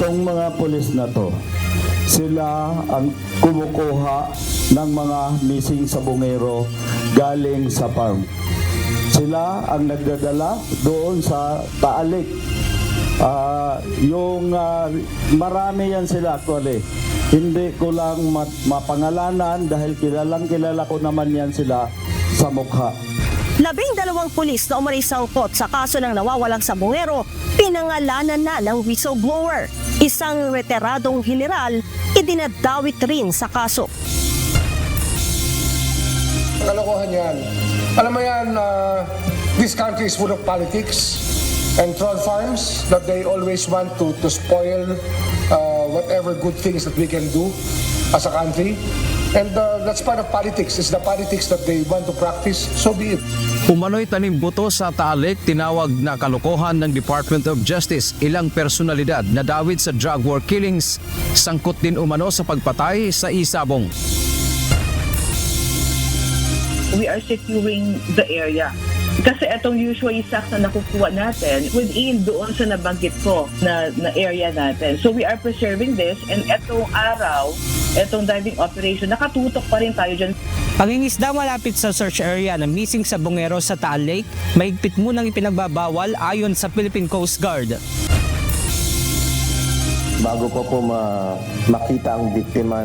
Itong mga pulis na to, sila ang kumukuha ng mga missing sabungero galing sa farm. Sila ang nagdadala doon sa Taalik. Marami yan sila actually. Hindi ko lang mapangalanan dahil kilala ko naman yan sila sa mukha. 12 pulis na umano'y sangkot sa kaso ng nawawalang sabungero, pinangalanan na ng whistleblower. Isang retiradong general, idinadawit rin sa kaso. Kalokohan yan. Alam mo yan, this country is full of politics and troll farms that they always want to spoil whatever good things that we can do as a country. And that's part of politics. It's the politics that they want to practice. So be it. Umano'y tanim buto sa Taalik, tinawag na kalokohan ng Department of Justice. Ilang personalidad na dawit sa drug war killings, sangkot din umano sa pagpatay sa isabong. We are securing the area. Kasi itong usually sacks na nakukuha natin within doon sa nabanggit ko na area natin. So we are preserving this, and itong araw, itong diving operation, nakatutok pa rin tayo dyan. Pangingisda malapit sa search area ng missing sabungero sa Taal Lake, mahigpit munang ipinagbabawal ayon sa Philippine Coast Guard. Bago pa po makita ang biktima,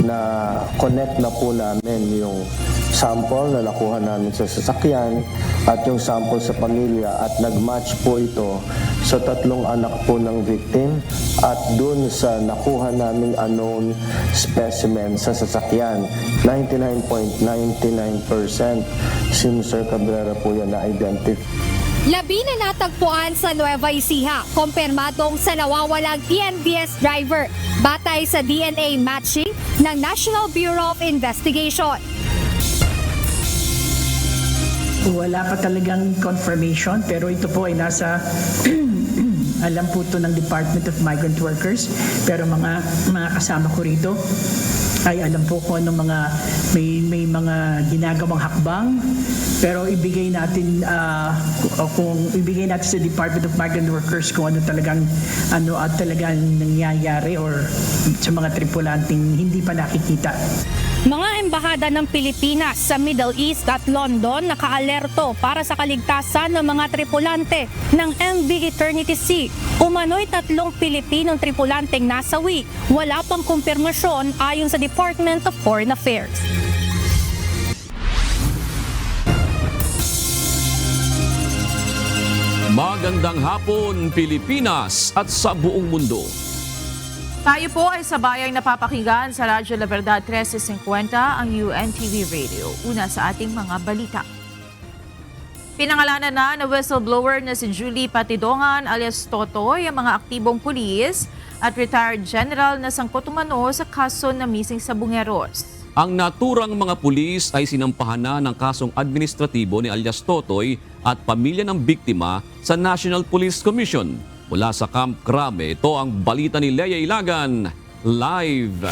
na connect na po namin yung sample na nakuha namin sa sasakyan at yung sample sa pamilya, at nag-match po ito sa 3 anak po ng victim at dun sa nakuha naming unknown specimen sa sasakyan. 99.99% si Mr. Cabrera po yan na-identify. 12 na natagpuan sa Nueva Ecija, kumpirmadong sa nawawalang TNVS driver, batay sa DNA matching ng National Bureau of Investigation. Wala pa talagang confirmation, pero ito po ay nasa alam po ito ng Department of Migrant Workers, pero mga kasama ko rito ay alam po kung anong mga may mga ginagawang hakbang, pero ibigay natin sa Department of Migrant Workers kung ano talagang nangyayari or sa mga tripulanting hindi pa nakikita. Mga embahada ng Pilipinas sa Middle East at London nakaalerto para sa kaligtasan ng mga tripulante ng MV Eternity Sea. Umano'y 3 Pilipinong tripulanteng nasawi. Wala pang kumpirmasyon ayon sa Department of Foreign Affairs. Magandang hapon, Pilipinas at sa buong mundo. Tayo po ay sabayang napapakinggan sa Radyo La Verdad 1350, ang UNTV Radio. Una sa ating mga balita. Pinangalanan na whistleblower na si Julie Patidongan alias Totoy ang mga aktibong pulis at retired general na sangkot umano sa kaso na missing sabungeros. Ang naturang mga pulis ay sinampahan na ng kasong administratibo ni alias Totoy at pamilya ng biktima sa National Police Commission. Mula sa Camp Crame, ito ang balita ni Leia Ilagan, live.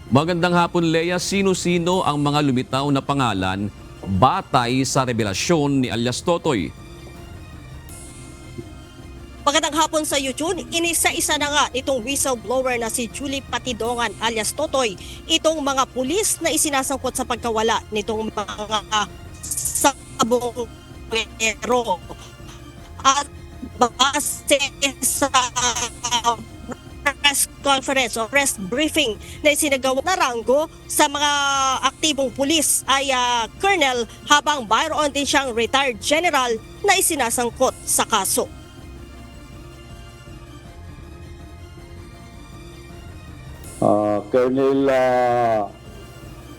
Magandang hapon, Leia. Sino-sino ang mga lumitaw na pangalan batay sa revelasyon ni alias Totoy? Magandang hapon sa YouTube. Inisa-isa na nga itong whistleblower na si Julie Patidongan alias Totoy, itong mga pulis na isinasangkot sa pagkawala nitong mga sabong pero at base sa press conference o press briefing na isinagawa na ranggo sa mga aktibong pulis ay colonel, habang mayroon din siyang retired general na isinasangkot sa kaso. Colonel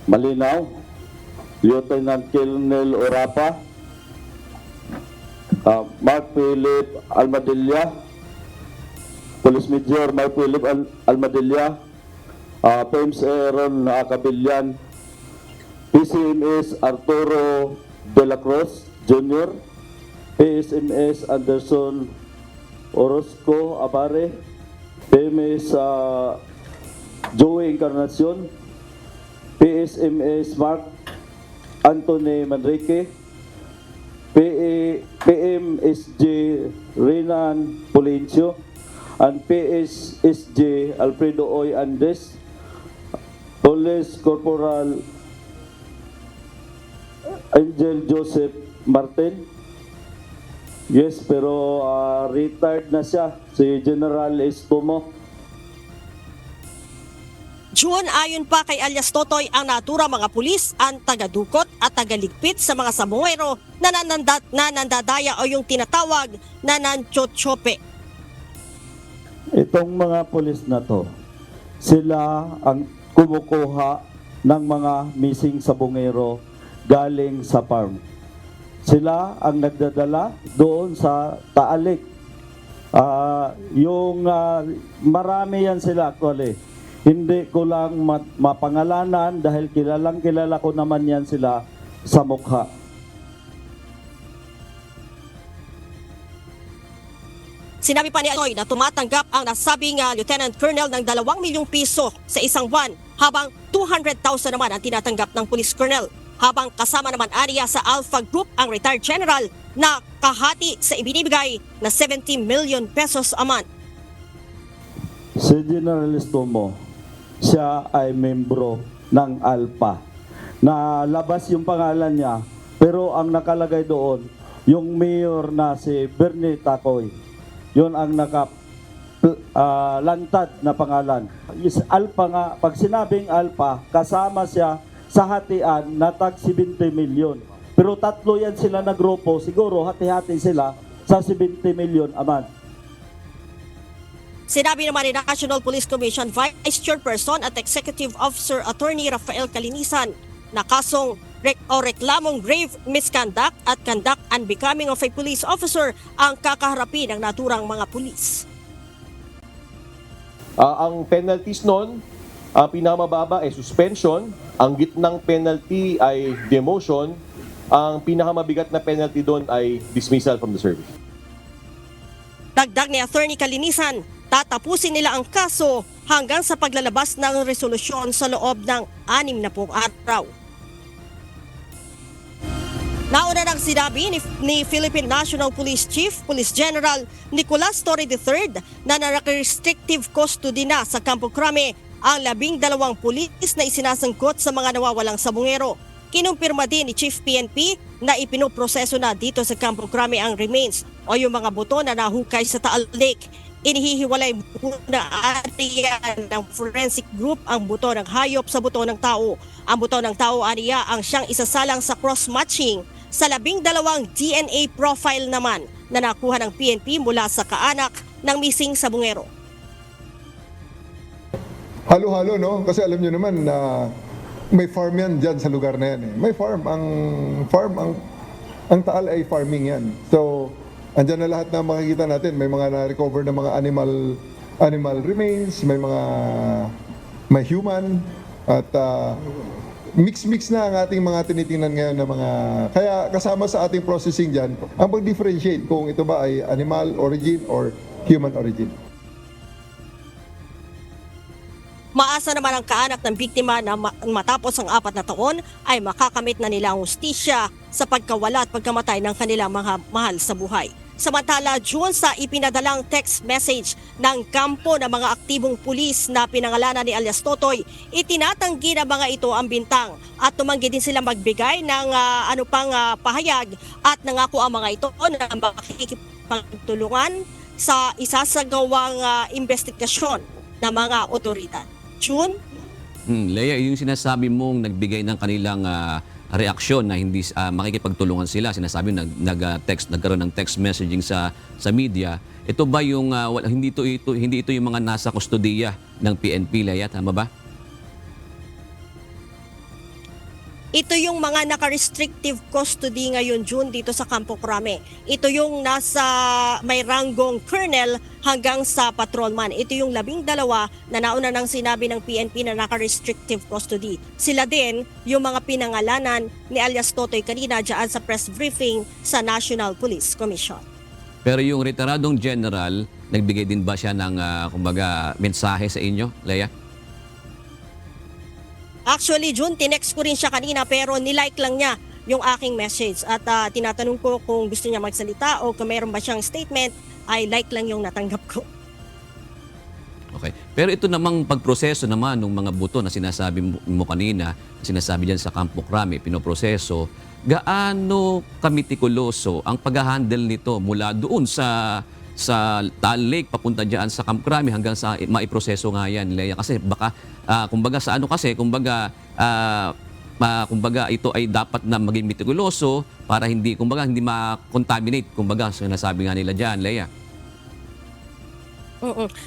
Malinaw, Lieutenant Colonel Orapa, Mark Philip Almadilla, Police Major Mark Philip Almadilla, PEMS Aaron Cabillan, PCMS Arturo De La Cruz Jr., PSMS Anderson Orozco Abare, PMS Joey Encarnacion, PSMS Mark Anthony Manrique, PMSJ Renan Polencio, and PSSJ Alfredo Oy Andes, Police Corporal Angel Joseph Martin. Yes, pero retired na siya, si General Estomo. June, ayon pa kay alias Totoy, ang naturang mga pulis ang tagadukot at tagaligpit sa mga sabungero na nandadaya o yung tinatawag na nanchotchope. Itong mga pulis na to, sila ang kumukuha ng mga missing sabungero galing sa farm. Sila ang nagdadala doon sa Taalik. Marami yan sila actually. Hindi ko lang mapangalanan dahil kilalang kilala ko naman yan sila sa mukha. Sinabi pa ni Totoy na tumatanggap ang nasabing Lieutenant Colonel ng 2 milyong piso sa isang buwan, habang 200,000 naman ang tinatanggap ng Police Colonel. Habang kasama naman area sa Alpha Group ang retired general na kahati sa ibinibigay na 70 million pesos a month. Si General Estomo, siya ay membro ng Alpha. Nalabas yung pangalan niya, pero ang nakalagay doon, yung mayor na si Bernie Tacoy. Yun ang lantad na pangalan. Is Alpha nga, pag sinabing Alpha, kasama siya sa hatian na tag 70 million. Pero tatlo yan sila na grupo, siguro hati-hati sila sa 70 million a month. Sinabi naman ni National Police Commission Vice Chairperson at Executive Officer Attorney Rafael Calinisan na kasong reklamong grave misconduct at conduct unbecoming of a police officer ang kakaharapin ng naturang mga pulis. Ang penalties nun, ang pinakamababa ay suspension, ang gitnang penalty ay demotion, ang pinakamabigat na penalty doon ay dismissal from the service. Dagdag ni Attorney Calinisan, tatapusin nila ang kaso hanggang sa paglalabas ng resolusyon sa loob ng 60 araw. Nauna nang sinabi ni Philippine National Police Chief, Police General Nicolas Torre III na naka-restrictive custody na sa Campo Crame ang 12 pulis na isinasangkot sa mga nawawalang sabungero. Kinumpirma din ni Chief PNP na ipinoproseso na dito sa Campo Crame ang remains o yung mga buto na nahukay sa Taal Lake. Inihihiwalay muna area ng forensic group ang buto ng hayop sa buto ng tao. Ang buto ng tao area ang siyang isasalang sa cross-matching sa 12 DNA profile naman na nakuha ng PNP mula sa kaanak ng missing sabungero. Halo-halo, no? Kasi alam nyo naman na may farm yan dyan sa lugar na yan. Eh. May farm. Ang Taal ay farming yan. So, andyan na lahat na makikita natin. May mga na-recover na mga animal remains, may human, at mix-mix na ang ating mga tinitingnan ngayon na mga... Kaya kasama sa ating processing dyan, ang pag-differentiate kung ito ba ay animal origin or human origin. Maasa naman ang kaanak ng biktima na matapos ang 4 na taon ay makakamit na nila ang hustisya sa pagkawala at pagkamatay ng kanilang mga mahal sa buhay. Samantala, June sa ipinadalang text message ng kampo ng mga aktibong pulis na pinangalanan ni alias Totoy, itinatanggi na mga ito ang bintang at tumanggi din sila magbigay ng pahayag at nangako ang mga ito na makikipagtulungan sa isasagawang investigasyon ng mga otoridad. June? Leia, yung sinasabi mong nagbigay ng kanilang reaksyon na hindi makikipagtulungan sila, sinasabi nagkaroon ng text messaging sa media. Ito ba yung hindi ito yung mga nasa kustodiya ng PNP, Leia, tama ba? Ito yung mga naka-restrictive custody ngayon, June, dito sa Campo Crame. Ito yung nasa may ranggong colonel hanggang sa patrolman. Ito yung 12 na nauna nang sinabi ng PNP na naka-restrictive custody. Sila din yung mga pinangalanan ni alias Totoy kanina dyan sa press briefing sa National Police Commission. Pero yung retiradong general, nagbigay din ba siya ng mensahe sa inyo, Leia? Actually, June, tinext ko rin siya kanina pero nilike lang niya yung aking message. At tinatanong ko kung gusto niya magsalita o kung mayroon ba siyang statement, ay like lang yung natanggap ko. Okay. Pero ito namang pagproseso naman ng mga buto na sinasabi mo kanina, sinasabi diyan sa Campo Crame, pinoproseso, gaano kamitikuloso ang pag-handle nito mula doon sa Taal Lake papunta diyan sa Campo Crame hanggang sa maiproseso nga yan, Lea? Kasi baka kumbaga sa ano kasi, kumbaga ito ay dapat na maging mitikuloso para hindi ma-contaminate, kumbaga sinasabi nga nila diyan, Lea.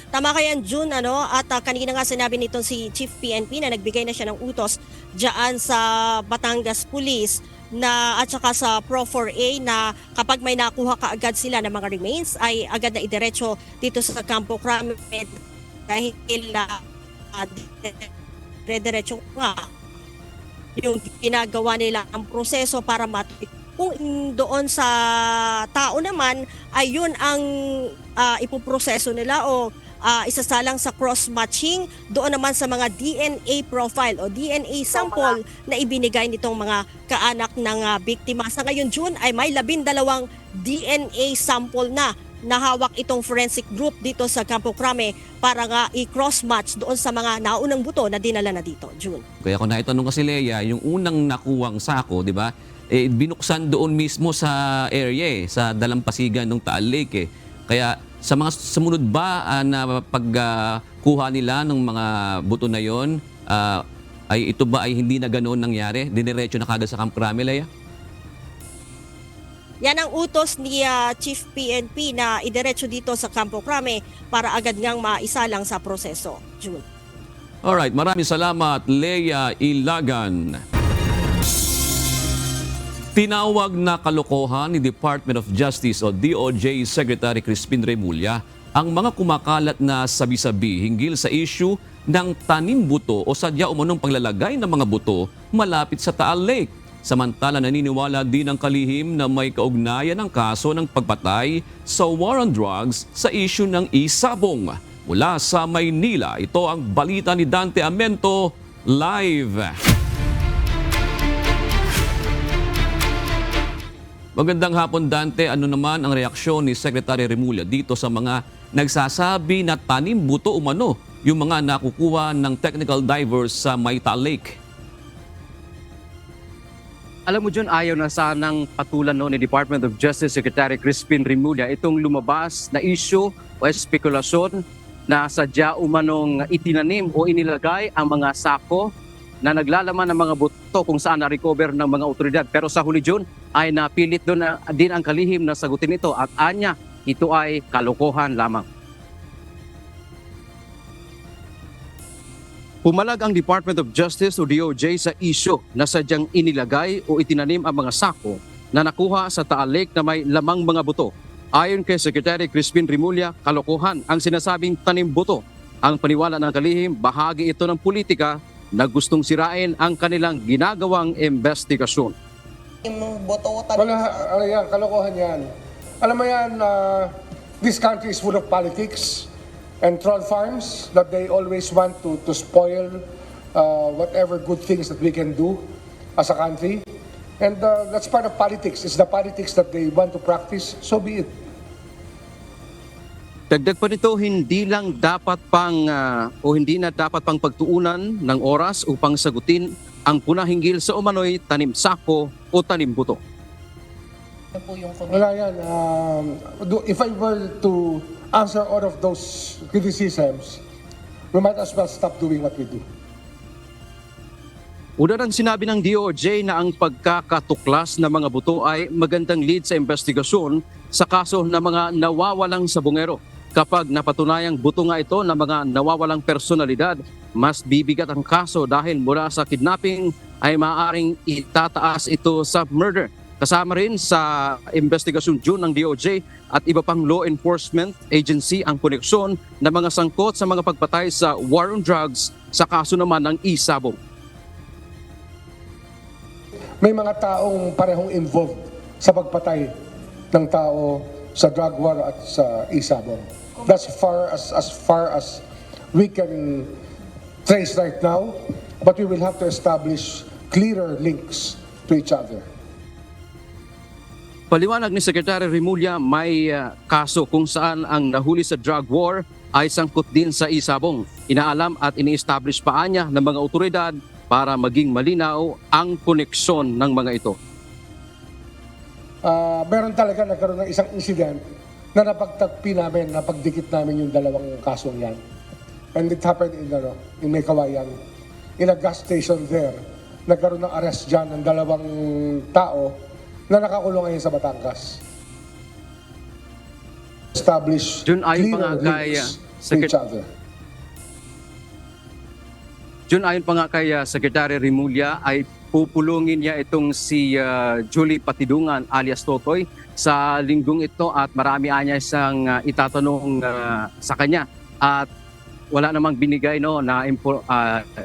Tama ka yan, June, at kanina nga sinabi nito si Chief PNP na nagbigay na siya ng utos diyan sa Batangas Police at saka sa Pro 4A na kapag may nakuha kaagad sila ng mga remains ay agad na idiretso dito sa Campo Crame dahil diretso nga yung ginagawa nila ang proseso para kung doon sa tao naman ay yun ang ipoproseso nila o isasalang sa cross-matching doon naman sa mga DNA profile o DNA sample na ibinigay nitong mga kaanak ng biktima. Sa ngayon, June, ay may 12 DNA sample na nahawak itong forensic group dito sa Campo Crame para nga i-cross-match doon sa mga naunang buto na dinala na dito, June. Kaya kung naitanong kasi, Lea, yung unang nakuwang sako, di ba, binuksan doon mismo sa area, sa dalampasigan ng Taal Lake. Kaya sa mga sumunod ba na pagkuha nila ng mga buto na yon, ay ito ba ay hindi na ganoon nangyari? Diniretso na kagad sa Campo Crame, Lea? Yan ang utos ni Chief PNP na idiretso dito sa Campo Crame para agad ngang maisalang sa proseso, June. Alright, maraming salamat, Lea Ilagan. Tinawag na kalokohan ni Department of Justice o DOJ Secretary Crispin Remulla ang mga kumakalat na sabi-sabi hinggil sa issue ng tanim buto o sadya umanong paglalagay ng mga buto malapit sa Taal Lake. Samantala, naniniwala din ang kalihim na may kaugnayan ng kaso ng pagpatay sa war on drugs sa issue ng isabong. Mula sa Maynila, ito ang balita ni Dante Amento live. Magandang hapon, Dante. Ano naman ang reaksyon ni Secretary Remulla dito sa mga nagsasabi na tanim buto umano yung mga nakukuha ng technical divers sa Taal Lake? Alam mo, John, ayaw na sanang patulan ni Department of Justice Secretary Crispin Remulla itong lumabas na issue o espekulasyon na sadya umanong itinanim o inilagay ang mga sako na naglalaman ng mga buto kung saan na-recover ng mga otoridad. Pero sa huli, John, ay napilit doon din ang kalihim na sagutin ito at anya, ito ay kalokohan lamang. Pumalag ang Department of Justice o DOJ sa issue na sadyang inilagay o itinanim ang mga sako na nakuha sa Taal Lake na may lamang mga buto. Ayon kay Secretary Crispin Remulla, kalokohan ang sinasabing tanim buto. Ang paniwala ng kalihim, bahagi ito ng politika na gustong sirain ang kanilang ginagawang investigasyon. Yan, kalokohan yan. Alam mo yan, this country is full of politics and troll farms that they always want to spoil whatever good things that we can do as a country. And that's part of politics. It's the politics that they want to practice, so be it. Dagdag pa nito, hindi na dapat pang pagtuunan ng oras upang sagutin ang puna hinggil sa umano'y tanim sako o tanim buto. Wala yan. If I were to answer all of those criticisms, we might as well stop doing what we do. Una nang sinabi ng DOJ na ang pagkakatuklas ng mga buto ay magandang lead sa investigasyon sa kaso ng mga nawawalang sabongero. Kapag napatunayang buto nga ito ng mga nawawalang personalidad, mas bibigat ang kaso dahil mula sa kidnapping ay maaaring itataas ito sa murder. Kasama rin sa investigasyon June ng DOJ at iba pang law enforcement agency ang koneksyon ng mga sangkot sa mga pagpatay sa war on drugs sa kaso naman ng isabong. May mga taong parehong involved sa pagpatay ng tao sa drug war at sa isabong. That's as far as we can trace right now, but we will have to establish clearer links to each other. Paliwanag ni Secretary Remulla, may kaso kung saan ang nahuli sa drug war ay sangkot din sa isabong. Inaalam at ini-establish pa niya ng mga otoridad para maging malinaw ang koneksyon ng mga ito. Meron talaga nagkaroon ng isang incident na napagtagpi namin, napagdikit namin yung dalawang kasong yan. And it happened in May Kawayan, in a gas station there. Nagkaroon ng arrest dyan ng dalawang tao na nakakulong ngayon sa Batangas. Establish Ayon pa nga kay ayon pa nga kay Secretary Remulla ay pupulungin niya itong si Julie Patidongan alias Totoy sa linggong ito at marami niya isang itatanong sa kanya at wala namang binigay na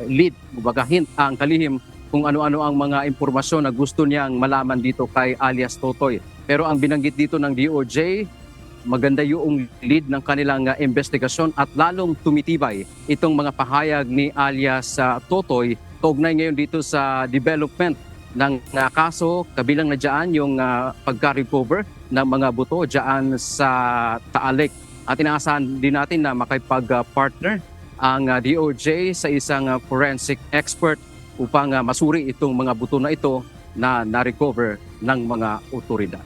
lead, kumbaga hint ang kalihim kung ano-ano ang mga impormasyon na gusto niyang malaman dito kay alias Totoy. Pero ang binanggit dito ng DOJ, maganda yung lead ng kanilang investigasyon at lalong tumitibay itong mga pahayag ni alias Totoy kaugnay ngayon dito sa development ng kaso, kabilang na dyan yung pagka-recover ng mga buto dyan sa Taalek. At inaasahan din natin na makipag-partner ang DOJ sa isang forensic expert upang masuri itong mga buto na ito na na-recover ng mga otoridad.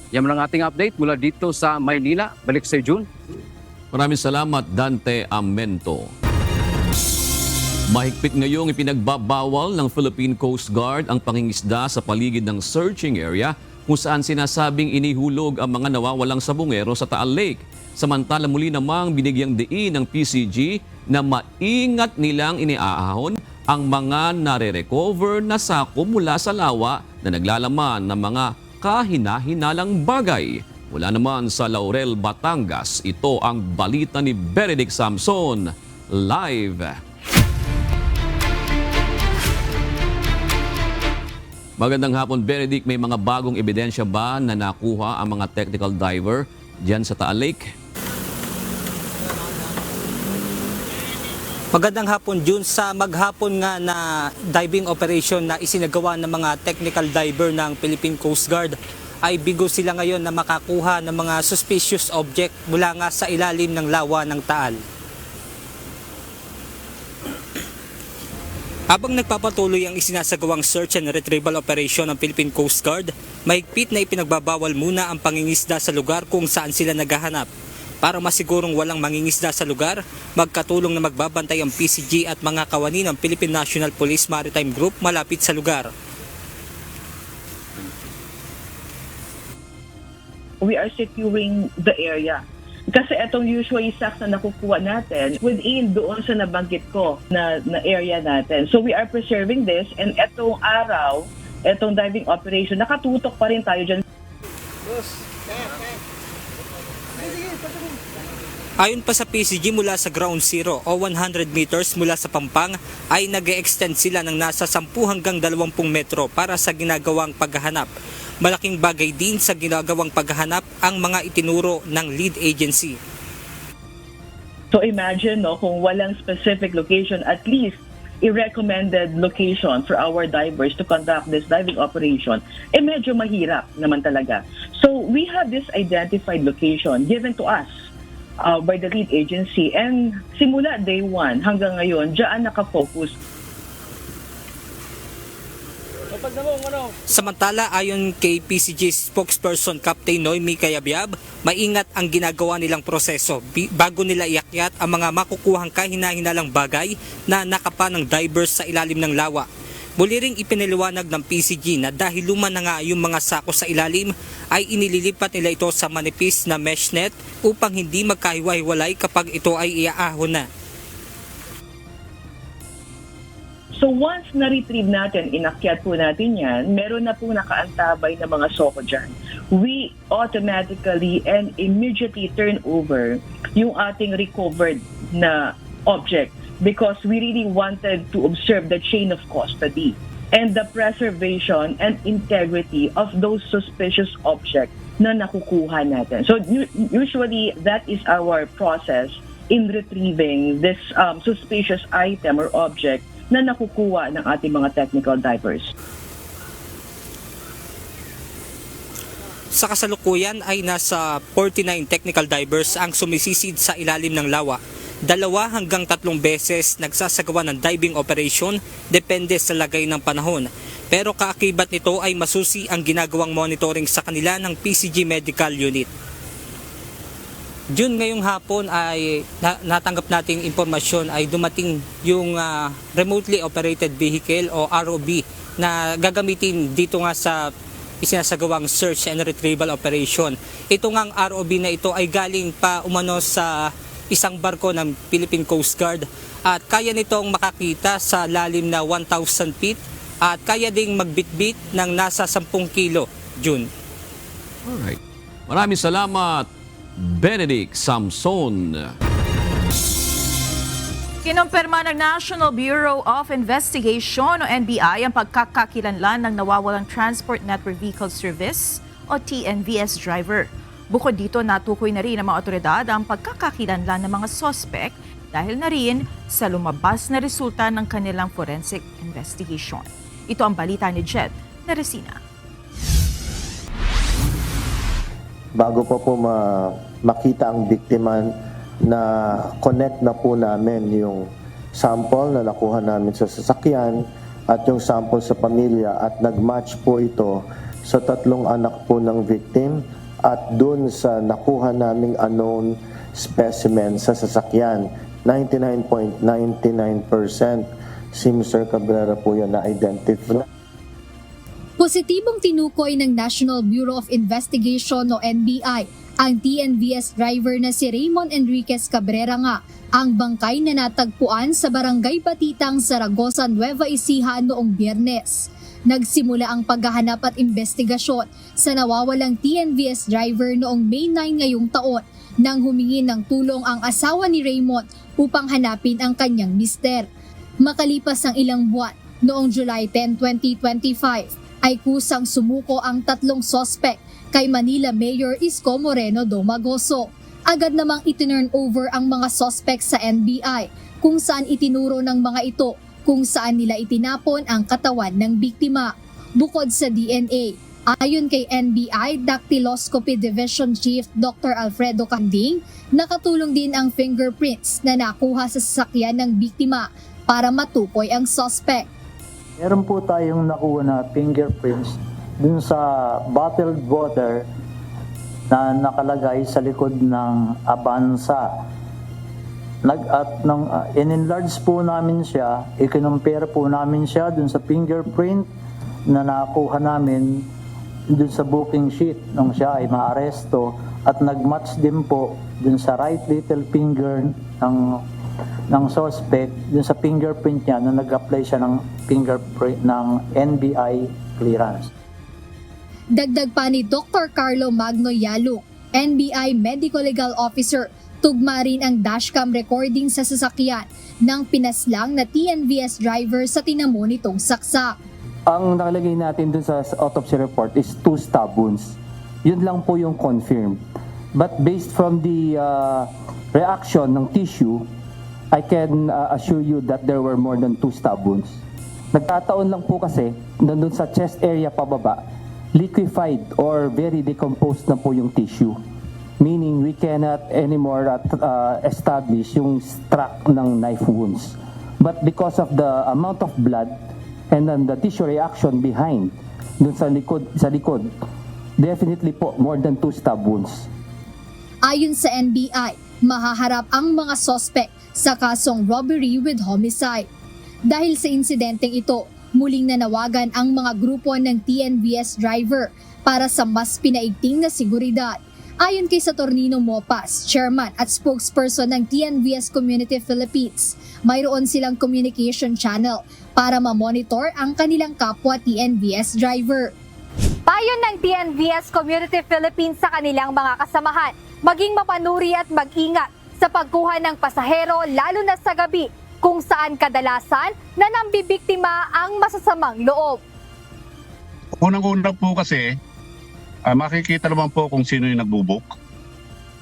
Yan ang ating update mula dito sa Maynila. Balik sa June. Maraming salamat, Dante Amento. Mahigpit ngayong ipinagbabawal ng Philippine Coast Guard ang pangingisda sa paligid ng searching area kung saan sinasabing inihulog ang mga nawawalang sabongero sa Taal Lake. Samantala muli namang binigyang diin ng PCG na maingat nilang iniaahon ang mga nare-recover na sako mula sa lawa na naglalaman ng mga kahina-hinalang bagay. Mula naman sa Laurel, Batangas, ito ang balita ni Benedict Samson, live. Magandang hapon, Benedict. May mga bagong ebidensya ba na nakuha ang mga technical diver dyan sa Taal Lake? Magandang hapon, June. Sa maghapon nga na diving operation na isinagawa ng mga technical diver ng Philippine Coast Guard, ay bigo sila ngayon na makakuha ng mga suspicious object mula nga sa ilalim ng lawa ng Taal. Habang nagpapatuloy ang isinasagawang search and retrieval operation ng Philippine Coast Guard, mahigpit na ipinagbabawal muna ang pangingisda sa lugar kung saan sila naghahanap. Para masigurong walang mangingisda sa lugar, magkatulong na magbabantay ang PCG at mga kawani ng Philippine National Police Maritime Group malapit sa lugar. We are securing the area. Kasi itong usually sacks na nakukuha natin within doon sa nabanggit ko na area natin. So we are preserving this, and itong araw, itong diving operation, nakatutok pa rin tayo dyan. Ayon pa sa PCG, mula sa ground zero o 100 meters mula sa Pampang ay nag-extend sila ng nasa 10 hanggang 20 metro para sa ginagawang paghahanap. Malaking bagay din sa ginagawang paghahanap ang mga itinuro ng lead agency. So imagine kung walang specific location, at least a recommended location for our divers to conduct this diving operation, medyo mahirap naman talaga. So we have this identified location given to us by the lead agency, and simula day 1 hanggang ngayon, diyan nakafocus. Samantala, ayon kay PCG spokesperson Captain Noemi Cayabyab, maingat ang ginagawa nilang proseso bago nila iakyat ang mga makukuhang kahina-hinalang bagay na nakapa ng divers sa ilalim ng lawa. Muli ring ipinaliwanag ng PCG na dahil luma na nga yung mga sako sa ilalim, ay inililipat nila ito sa manipis na mesh net upang hindi magkahiwa-hiwalay kapag ito ay iaahon na. So once na-retrieve natin, inakyat po natin yan, meron na po nakaantabay na mga soko dyan. We automatically and immediately turn over yung ating recovered na object because we really wanted to observe the chain of custody and the preservation and integrity of those suspicious objects na nakukuha natin. So usually that is our process in retrieving this suspicious item or object na nakukuha ng ating mga technical divers. Sa kasalukuyan ay nasa 49 technical divers ang sumisisid sa ilalim ng lawa. 2 hanggang 3 beses nagsasagawa ng diving operation depende sa lagay ng panahon. Pero kaakibat nito ay masusi ang ginagawang monitoring sa kanila ng PCG Medical Unit. June, ngayong hapon ay natanggap nating impormasyon ay dumating yung remotely operated vehicle o ROV na gagamitin dito nga sa isinasagawang search and retrieval operation. Ito ngang ROV na ito ay galing pa umano sa isang barko ng Philippine Coast Guard at kaya nitong makakita sa lalim na 1,000 feet at kaya ding magbitbit ng nasa 10 kilo. June. Alright. Maraming salamat, Benedict Samson. Kinumpirma ng National Bureau of Investigation o NBI ang pagkakakilanlan ng nawawalang Transport Network Vehicle Service o TNVS driver. Bukod dito, natukoy na rin ng mga otoridad ang pagkakakilanlan ng mga suspect dahil na rin sa lumabas na resulta ng kanilang forensic investigation. Ito ang balita ni Jet Neresina. Bago pa po makita ang biktima, na connect na po namin yung sample na nakuha namin sa sasakyan at yung sample sa pamilya at nag-match po ito sa 3 anak po ng victim at dun sa nakuha naming unknown specimen sa sasakyan. 99.99% si Mr. Cabrera po yun na-identify. Positibong tinukoy ng National Bureau of Investigation o NBI ang TNVS driver na si Raymond Enriquez Cabrera nga ang bangkay na natagpuan sa Barangay Batitang, Zaragoza, Nueva Ecija noong Biyernes. Nagsimula ang paghahanap at investigasyon sa nawawalang TNVS driver noong May 9 ngayong taon nang humingi ng tulong ang asawa ni Raymond upang hanapin ang kanyang mister. Makalipas ang ilang buwan, noong July 10, 2025, ay kusang sumuko ang 3 suspect kay Manila Mayor Isko Moreno Domagoso. Agad namang itinurn over ang mga suspect sa NBI kung saan itinuro ng mga ito kung saan nila itinapon ang katawan ng biktima. Bukod sa DNA, ayon kay NBI Dactyloscopy Division Chief Dr. Alfredo Canding, nakatulong din ang fingerprints na nakuha sa sasakyan ng biktima para matukoy ang suspect. Meron po tayong nakuha na fingerprints dun sa bottled water na nakalagay sa likod ng Avanza. In-enlarge po namin siya, i-compare po namin siya dun sa fingerprint na nakuha namin dun sa booking sheet nung siya ay maaresto at nag-match din po dun sa right little finger ng suspect dun sa fingerprint niya na nag-apply siya ng fingerprint ng NBI clearance. Dagdag pa ni Dr. Carlo Magno Yalo, NBI Medical Legal Officer, tugma rin ang dashcam recording sa sasakyan ng pinaslang na TNVS driver sa tinamo nitong saksak. Ang nakalagay natin dun sa autopsy report is 2 stab wounds. Yun lang po yung confirmed. But based from the reaction ng tissue, I can assure you that there were more than 2 stab wounds. Nagkataon lang po kasi nandun sa chest area pababa, liquefied or very decomposed na po yung tissue. Meaning we cannot anymore establish yung track ng knife wounds. But because of the amount of blood and then the tissue reaction behind, dun sa likod, definitely po more than 2 stab wounds. Ayon sa NBI, mahaharap ang mga suspect sa kasong robbery with homicide. Dahil sa insidenteng ito, muling nanawagan ang mga grupo ng TNVS driver para sa mas pinaigting na seguridad. Ayon kay Saturnino Mopas, chairman at spokesperson ng TNVS Community Philippines, mayroon silang communication channel para ma-monitor ang kanilang kapwa TNVS driver. Payo ng TNVS Community Philippines sa kanilang mga kasamahan, maging mapanuri at mag-ingat sa pagkuha ng pasahero lalo na sa gabi kung saan kadalasan na nambibiktima ang masasamang loob. Unang-una po kasi, makikita naman po kung sino yung nagbubuk.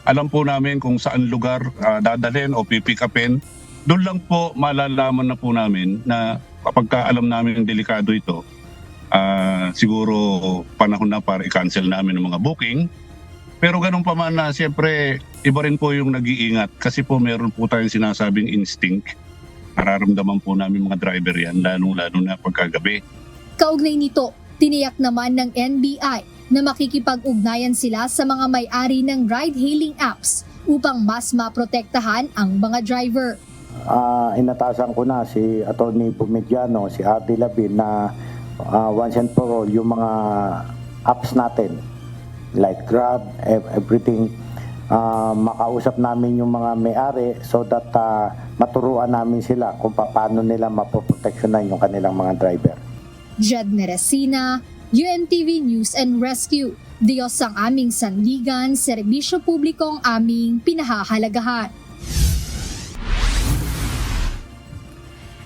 Alam po namin kung saan lugar dadalhin o pipick upin. Doon lang po malalaman na po namin na kapag alam namin yung delikado ito, siguro panahon na para i-cancel namin ang mga booking. Pero ganun pa man na siyempre iba rin po yung nag-iingat kasi po meron po tayong sinasabing instinct. Nararamdaman po namin mga driver yan, lalo na pagkagabi. Kaugnay nito, tiniyak naman ng NBI na makikipag-ugnayan sila sa mga may-ari ng ride-hailing apps upang mas maprotektahan ang mga driver. Inatasan ko na si Atty. Pumediano, si Ardy Labin na once and for all yung mga apps natin like Grab, everything, makausap namin yung mga may-ari so that maturuan namin sila kung paano nila mapoproteksyonan yung kanilang mga driver. Jed Neresina, UNTV News and Rescue. Diyos ang aming sandigan, serbisyo publiko ang aming pinahahalagahan.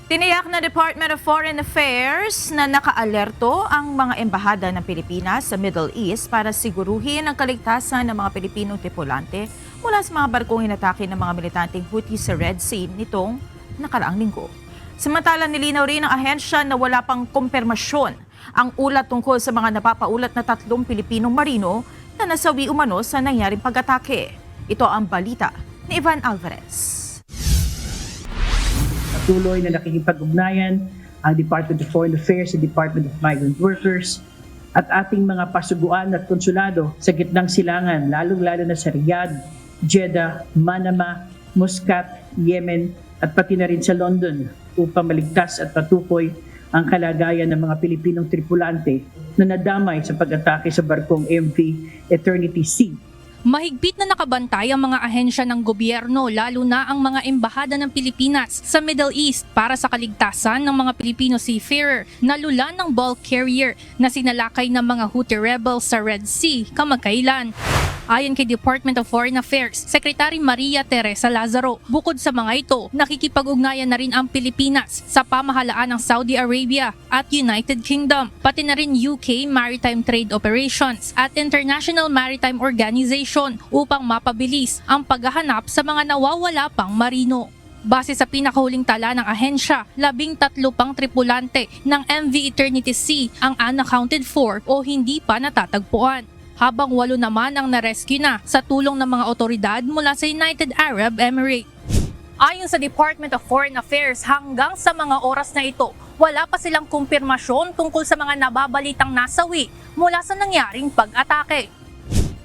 Tiniyak na Department of Foreign Affairs na nakaalerto ang mga embahada ng Pilipinas sa Middle East para siguruhin ang kaligtasan ng mga Pilipinong tripulante mula sa mga barkong inatake ng mga militanteng Houthi sa Red Sea nitong nakaraang linggo. Samantala, nilinaw rin ng ahensya na wala pang kumpirmasyon ang ulat tungkol sa mga napapaulat na 3 Pilipinong marino na nasawi umano sa nangyaring pag-atake. Ito ang balita ni Ivan Alvarez. Patuloy na nakikipag-ugnayan ang Department of Foreign Affairs sa Department of Migrant Workers at ating mga pasuguan at konsulado sa gitnang silangan, lalong-lalo na sa Riyadh, Jeddah, Manama, Muscat, Yemen at pati na rin sa London upang maligtas at patukoy ang kalagayan ng mga Pilipinong tripulante na nadamay sa pag-atake sa barkong MV Eternity Sea. Mahigpit na nakabantay ang mga ahensya ng gobyerno, lalo na ang mga embahada ng Pilipinas sa Middle East para sa kaligtasan ng mga Pilipino seafarer na lula ng bulk carrier na sinalakay ng mga Houthi rebels sa Red Sea kamakailan. Ayon kay Department of Foreign Affairs, Secretary Maria Teresa Lazaro, bukod sa mga ito, nakikipag-ugnayan na rin ang Pilipinas sa pamahalaan ng Saudi Arabia at United Kingdom, pati na rin UK Maritime Trade Operations at International Maritime Organization upang mapabilis ang paghahanap sa mga nawawala pang marino. Base sa pinakahuling tala ng ahensya, 13 pang tripulante ng MV Eternity Sea ang unaccounted for o hindi pa natatagpuan, habang 8 naman ang na-rescue na sa tulong ng mga otoridad mula sa United Arab Emirates. Ayon sa Department of Foreign Affairs, hanggang sa mga oras na ito, wala pa silang kumpirmasyon tungkol sa mga nababalitang nasawi mula sa nangyaring pag-atake.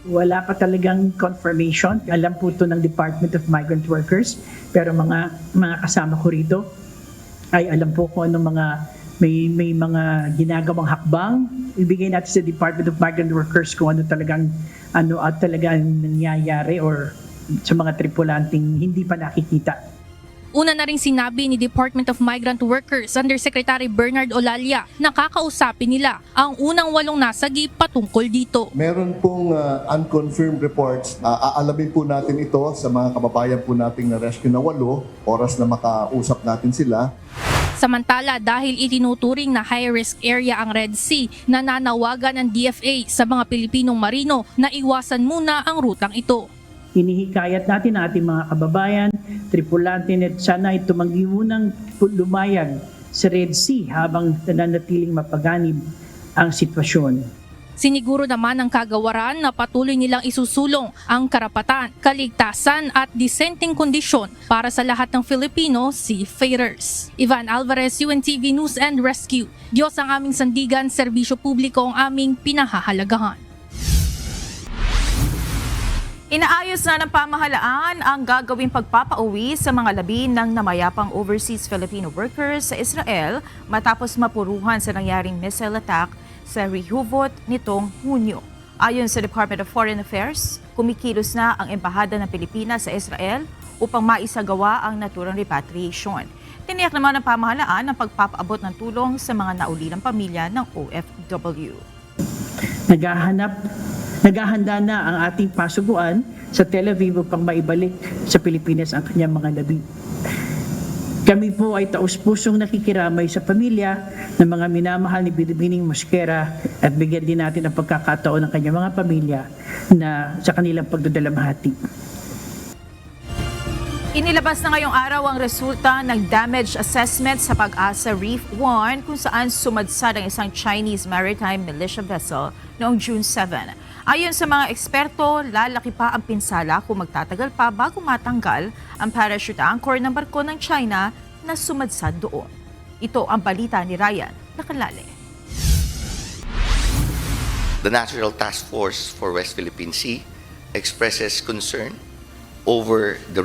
Wala pa talagang confirmation. Alam po ito ng Department of Migrant Workers, pero mga kasama ko rito ay alam po kung ano may mga ginagawang hakbang. Ibigay natin sa Department of Migrant Workers kung ano talagang nangyayari or sa mga tripulanting hindi pa nakikita. Una na rin sinabi ni Department of Migrant Workers Undersecretary Bernard Olalia na kakausapin nila ang unang 8 nasagi patungkol dito. Meron pong unconfirmed reports. Aalamin po natin ito sa mga kababayan po nating na-rescue na 8, oras na makausap natin sila. Samantala, dahil itinuturing na high-risk area ang Red Sea, nananawagan ng DFA sa mga Pilipinong marino na iwasan muna ang rutang ito. Hinihikayat natin ang ating mga kababayan, tripulante na sana ay tumanggi munang lumayag sa Red Sea habang nananatiling mapaganib ang sitwasyon. Siniguro naman ng kagawaran na patuloy nilang isusulong ang karapatan, kaligtasan at disenteng kondisyon para sa lahat ng Filipino seafarers. Ivan Alvarez, UNTV News and Rescue. Diyos ang aming sandigan, serbisyo publiko ang aming pinahahalagahan. Inaayos na ng pamahalaan ang gagawing pagpapauwi sa mga labi ng namayapang overseas Filipino workers sa Israel matapos mapuruhan sa nangyaring missile attack sa Rehovot nitong Hunyo. Ayon sa Department of Foreign Affairs, kumikilos na ang Embahada ng Pilipinas sa Israel upang maisagawa ang naturang repatriation. Tiniyak naman ng pamahalaan ang pagpapaabot ng tulong sa mga naulilang pamilya ng OFW. Naghahanda na ang ating pasuguan sa Tel Aviv upang maibalik sa Pilipinas ang kanyang mga labi. Kami po ay taus-pusong nakikiramay sa pamilya ng mga minamahal ni Binibining Mosquera at bigyan din natin ang pagkakataon ng kanyang mga pamilya na sa kanilang pagdadalamhati. Inilabas na ngayong araw ang resulta ng damage assessment sa Pag-asa Reef 1 kung saan sumadsad ang isang Chinese maritime militia vessel noong June 7. Ayon sa mga eksperto, lalaki pa ang pinsala kung magtatagal pa bago matanggal ang parachute anchor ng barko ng China na sumadsad doon. Ito ang balita ni Ryan Nakalale. The National Task Force for West Philippine Sea expresses concern over the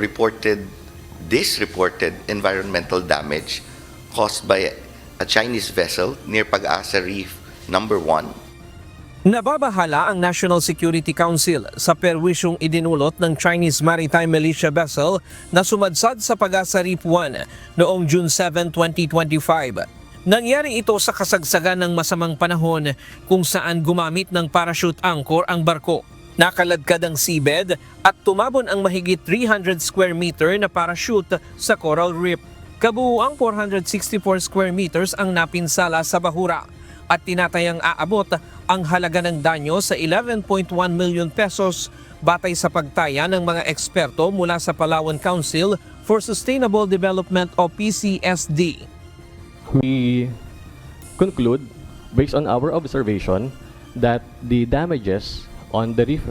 this reported environmental damage caused by a Chinese vessel near Pag-asa Reef number 1. Nababahala ang National Security Council sa perwisyong idinulot ng Chinese maritime militia vessel na sumadsad sa Pag-asa Reef 1 noong June 7, 2025. Nangyari ito sa kasagsagan ng masamang panahon kung saan gumamit ng parachute anchor ang barko. Nakaladkad ang seabed at tumabon ang mahigit 300 square meter na parachute sa coral reef. Kabuuang 464 square meters ang napinsala sa bahura at tinatayang aabot ang halaga ng danyo sa 11.1 million pesos batay sa pagtaya ng mga eksperto mula sa Palawan Council for Sustainable Development o PCSD. We conclude, based on our observation, that the damages on the reef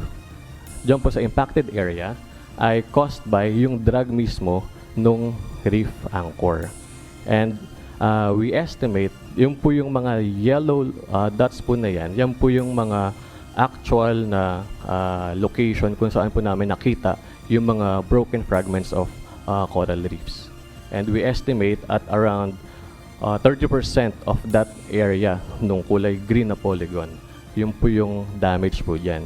dyan po sa impacted area ay caused by yung drag mismo nung reef anchor. And we estimate, yung po yung mga yellow dots po na yan po yung mga actual na location kung saan po namin nakita yung mga broken fragments of coral reefs. And we estimate at around 30% of that area nung kulay green na polygon, yung po yung damage po dyan.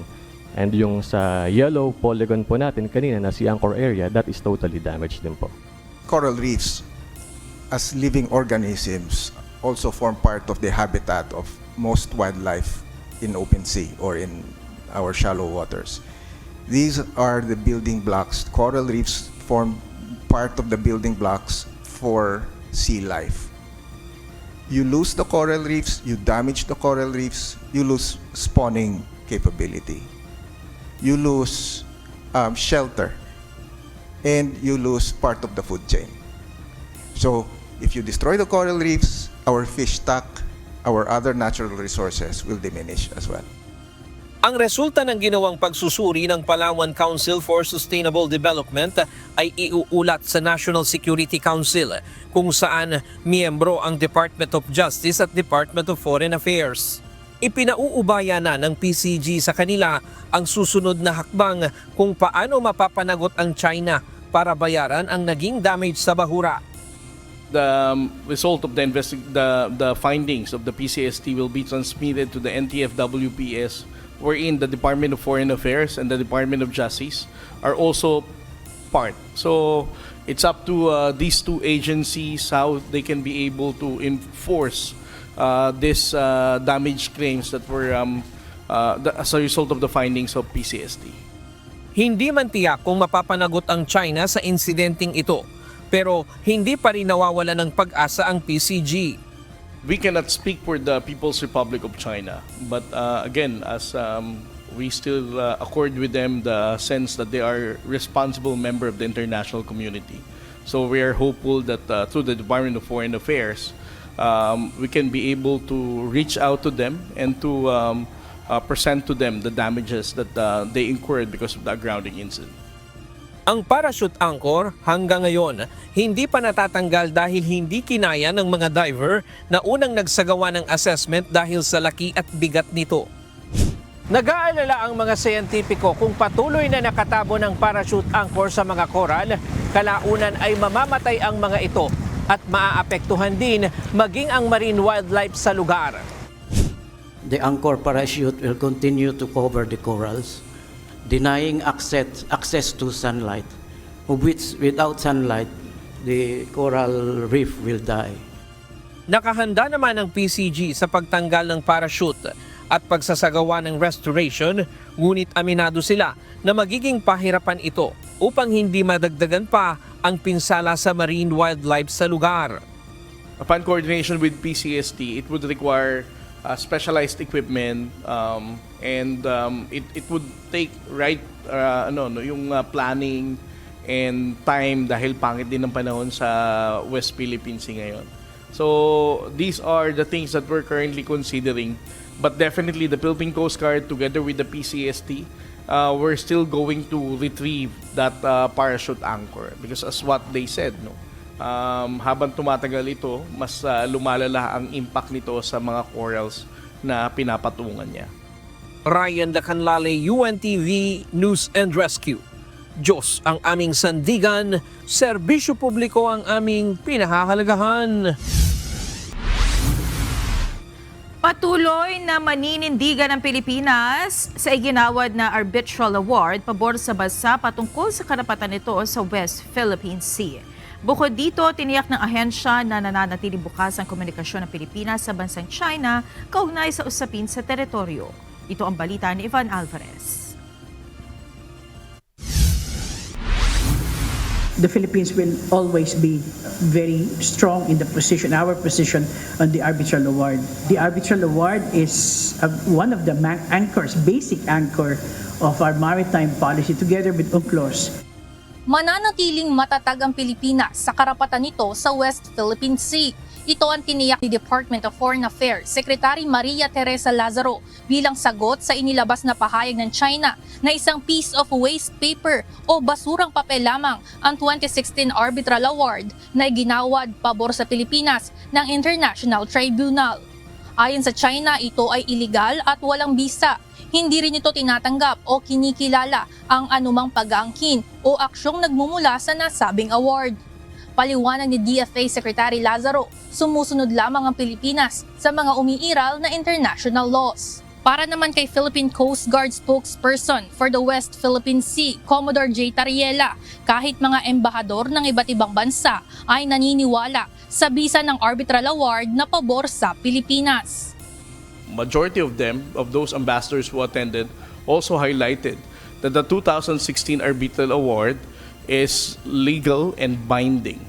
And yung sa yellow polygon po natin kanina na si anchor area, that is totally damaged din po. Coral reefs as living organisms also form part of the habitat of most wildlife in open sea or in our shallow waters. These are the building blocks. Coral reefs form part of the building blocks for sea life. You lose the coral reefs, you damage the coral reefs, you lose spawning capability. You lose shelter, and you lose part of the food chain. So, if you destroy the coral reefs, our fish stock, our other natural resources will diminish as well. Ang resulta ng ginawang pagsusuri ng Palawan Council for Sustainable Development ay iuulat sa National Security Council kung saan miyembro ang Department of Justice at Department of Foreign Affairs. Ipinauubaya na ng PCG sa kanila ang susunod na hakbang kung paano mapapanagot ang China para bayaran ang naging damage sa bahura. The result of the findings of the PCST will be transmitted to the NTF-WPS, wherein the Department of Foreign Affairs and the Department of Justice are also part. So it's up to these two agencies how they can be able to enforce these damage claims that were as a result of the findings of PCST. Hindi man tiyak kung mapapanagot ang China sa insidenteng ito, pero hindi pa rin nawawala ng pag-asa ang PCG. We cannot speak for the People's Republic of China, but again, as we still accord with them the sense that they are responsible member of the international community. So we are hopeful that through the Department of Foreign Affairs, we can be able to reach out to them and to present to them the damages that they incurred because of the grounding incident. Ang parachute anchor hanggang ngayon hindi pa natatanggal dahil hindi kinaya ng mga diver na unang nagsagawa ng assessment dahil sa laki at bigat nito. Nag-aalala ang mga siyentipiko kung patuloy na nakatabo ng parachute anchor sa mga coral, kalaunan ay mamamatay ang mga ito at maaapektuhan din maging ang marine wildlife sa lugar. The anchor parachute will continue to cover the corals, denying access to sunlight, of which without sunlight, the coral reef will die. Nakahanda naman ang PCG sa pagtanggal ng parachute at pagsasagawa ng restoration, ngunit aminado sila na magiging pahirapan ito upang hindi madagdagan pa ang pinsala sa marine wildlife sa lugar. Upon coordination with PCST, it would require specialized equipment and it would take yung planning and time dahil pangit din ng panahon sa West Philippine Sea ngayon. So these are the things that we're currently considering. But definitely the Philippine Coast Guard together with the PCST, we're still going to retrieve that parachute anchor because as what they said, no, habang tumatagal ito, mas lumalala ang impact nito sa mga corals na pinapatungan niya. Ryan Lacanlale, UNTV News and Rescue. Diyos ang aming sandigan, serbisyo publiko ang aming pinahahalagahan. Patuloy na maninindigan ng Pilipinas sa iginawad na arbitral award pabor sa bansa patungkol sa karapatan nito sa West Philippine Sea. Bukod dito, tiniyak ng ahensya na nananatiling bukas ang komunikasyon ng Pilipinas sa bansang China kaugnay sa usapin sa teritoryo. Ito ang balita ni Ivan Alvarez. The Philippines will always be very strong in the position, our position on the arbitral award. The arbitral award is one of the anchors, basic anchor of our maritime policy together with UNCLOS. Mananatiling matatag ang Pilipinas sa karapatan nito sa West Philippine Sea. Ito ang tiniyak ni Department of Foreign Affairs Secretary Maria Teresa Lazaro bilang sagot sa inilabas na pahayag ng China na isang piece of waste paper o basurang papel lamang ang 2016 Arbitral Award na iginawad pabor sa Pilipinas ng International Tribunal. Ayon sa China, ito ay iligal at walang bisa. Hindi rin ito tinatanggap o kinikilala ang anumang pag-aangkin o aksyong nagmumula sa nasabing award. Paliwanag ni DFA Secretary Lazaro, sumusunod lamang ang Pilipinas sa mga umiiral na international laws. Para naman kay Philippine Coast Guard spokesperson for the West Philippine Sea, Commodore J. Tariela, kahit mga embahador ng iba't ibang bansa ay naniniwala sa bisa ng arbitral award na pabor sa Pilipinas. Majority of them, of those ambassadors who attended, also highlighted that the 2016 Arbitral Award is legal and binding.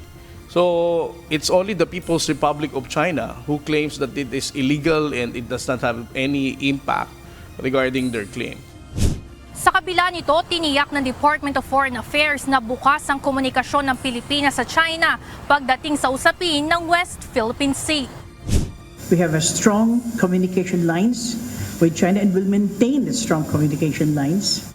So it's only the People's Republic of China who claims that it is illegal and it does not have any impact regarding their claim. Sa kabila nito, tiniyak ng Department of Foreign Affairs na bukas ang komunikasyon ng Pilipinas sa China pagdating sa usapin ng West Philippine Sea. We have a strong communication lines with China and will maintain the strong communication lines.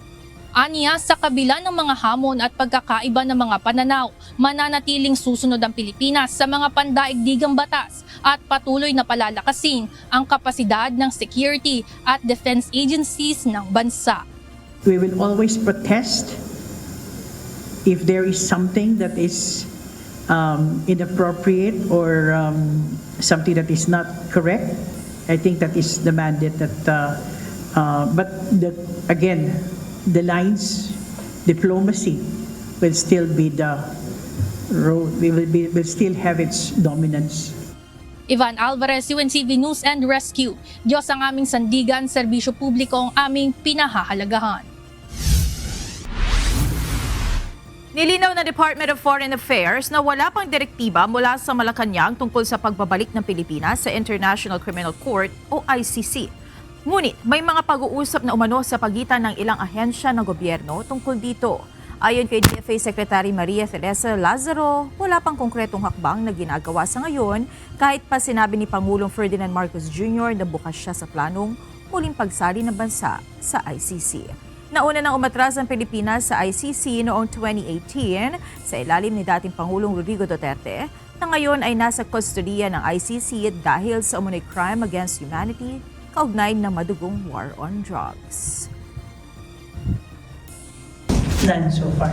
Aniya, sa kabila ng mga hamon at pagkakaiba ng mga pananaw, mananatiling susunod ang Pilipinas sa mga pandaigdigang batas at patuloy na palalakasin ang kapasidad ng security at defense agencies ng bansa. We will always protest if there is something that is inappropriate or something that is not correct. I think that is the mandate that, again, the lines, diplomacy will still be the road, will still have its dominance. Ivan Alvarez, UNTV News and Rescue. Diyos ang aming sandigan, serbisyo publiko ang aming pinahahalagahan. Nilinaw ng Department of Foreign Affairs na wala pang direktiba mula sa Malacanang tungkol sa pagbabalik ng Pilipinas sa International Criminal Court o ICC. Ngunit may mga pag-uusap na umano sa pagitan ng ilang ahensya ng gobyerno tungkol dito. Ayon kay DFA Secretary Maria Teresa Lazaro, wala pang konkretong hakbang na ginagawa sa ngayon kahit pa sinabi ni Pangulong Ferdinand Marcos Jr. na bukas siya sa planong muling pagsali ng bansa sa ICC. Nauna nang umatras ang Pilipinas sa ICC noong 2018 sa ilalim ni dating Pangulong Rodrigo Duterte na ngayon ay nasa kustodiya ng ICC dahil sa umunoy crime against humanity kaugnay ng madugong war on drugs. None so far.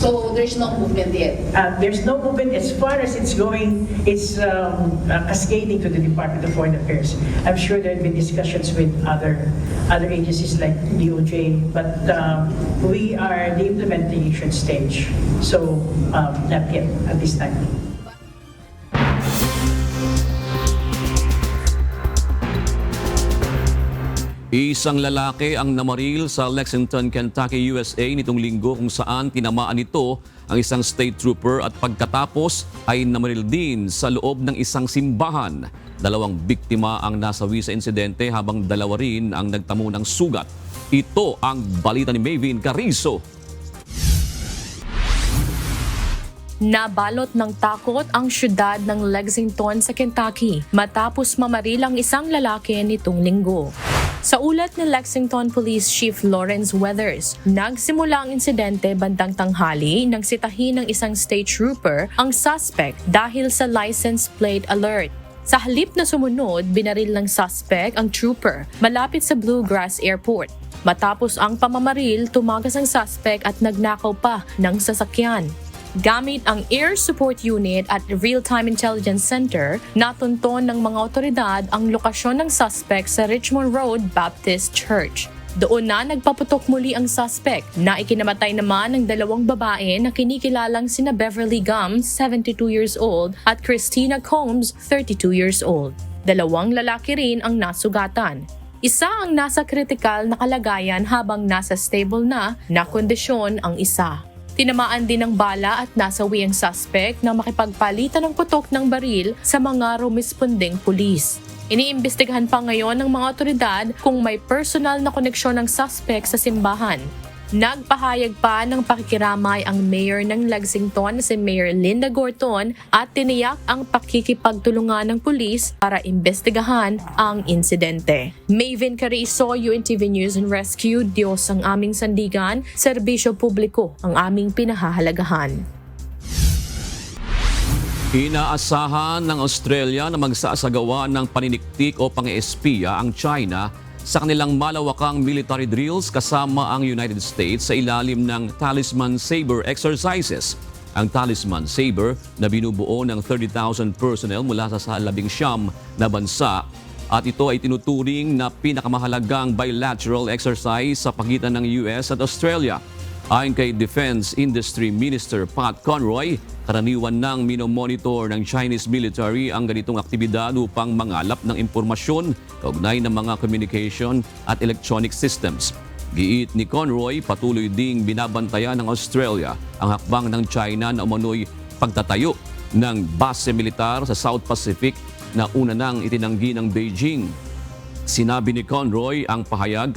So there's no movement yet? There's no movement as far as it's going. It's cascading to the Department of Foreign Affairs. I'm sure there have been discussions with other agencies like DOJ, but we are the implementation stage. So not yet at this time. Isang lalaki ang namaril sa Lexington, Kentucky, USA nitong linggo kung saan tinamaan nito ang isang state trooper at pagkatapos ay namaril din sa loob ng isang simbahan. 2 biktima ang nasawi sa insidente habang 2 rin ang nagtamo ng sugat. Ito ang balita ni Mavin Carrizo. Nabalot ng takot ang syudad ng Lexington sa Kentucky matapos mamaril ang isang lalaki nitong linggo. Sa ulat ni Lexington Police Chief Lawrence Weathers, nagsimula ang insidente bandang tanghali nang sitahin ng isang state trooper ang suspect dahil sa license plate alert. Sa halip na sumunod, binaril ng suspect ang trooper malapit sa Bluegrass Airport. Matapos ang pamamaril, tumagas ang suspect at nagnakaw pa ng sasakyan. Gamit ang Air Support Unit at Real-Time Intelligence Center, natunton ng mga otoridad ang lokasyon ng suspect sa Richmond Road Baptist Church. Doon na nagpaputok muli ang suspect na ikinamatay naman ng dalawang babae na kinikilalang sina Beverly Gums, 72 years old, at Christina Combs, 32 years old. Dalawang lalaki rin ang nasugatan. Isa ang nasa kritikal na kalagayan habang nasa stable na kondisyon ang isa. Tinamaan din ng bala at nasawi ang suspect na makipagpalitan ng putok ng baril sa mga rumispondeng pulis. Iniimbestigahan pa ngayon ng mga otoridad kung may personal na koneksyon ng suspect sa simbahan. Nagpahayag pa ng pakikiramay ang mayor ng Lexington si Mayor Linda Gorton at tiniyak ang pakikipagtulungan ng pulis para imbestigahan ang insidente. Maven Carrizo, UNTV News and Rescue, Diyos ang aming sandigan, serbisyo publiko ang aming pinahahalagahan. Inaasahan ng Australia na magsasagawa ng paniniktik o pang-espiya ang China sa kanilang malawakang military drills kasama ang United States sa ilalim ng Talisman Sabre exercises. Ang Talisman Sabre na binubuo ng 30,000 personnel mula sa 19 na bansa at ito ay tinuturing na pinakamahalagang bilateral exercise sa pagitan ng US at Australia. Ayon kay Defense Industry Minister Pat Conroy, karaniwan nang minomonitor ng Chinese military ang ganitong aktibidad upang mangalap ng impormasyon kaugnay ng mga communication at electronic systems. Giit ni Conroy, patuloy ding binabantayan ng Australia ang hakbang ng China na umano'y pagtatayo ng base militar sa South Pacific na una nang itinanggi ng Beijing. Sinabi ni Conroy ang pahayag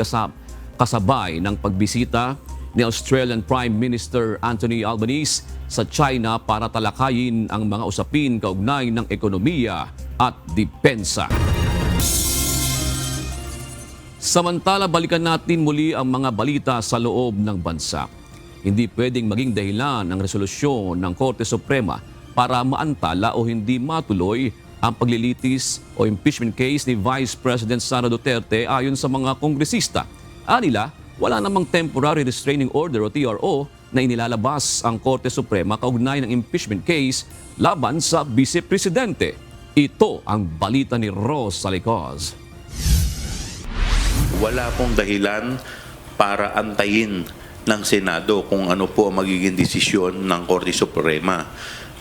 kasabay ng pagbisita ni Australian Prime Minister Anthony Albanese sa China para talakayin ang mga usapin kaugnay ng ekonomiya at depensa. Samantala, balikan natin muli ang mga balita sa loob ng bansa. Hindi pwedeng maging dahilan ang resolusyon ng Korte Suprema para maantala o hindi matuloy ang paglilitis o impeachment case ni Vice President Sara Duterte ayon sa mga kongresista. Anila, wala namang temporary restraining order o TRO na inilalabas ang Korte Suprema kaugnay ng impeachment case laban sa Vice Presidente. Ito ang balita ni Ros Salicos. Wala pong dahilan para antayin ng Senado kung ano po ang magiging desisyon ng Korte Suprema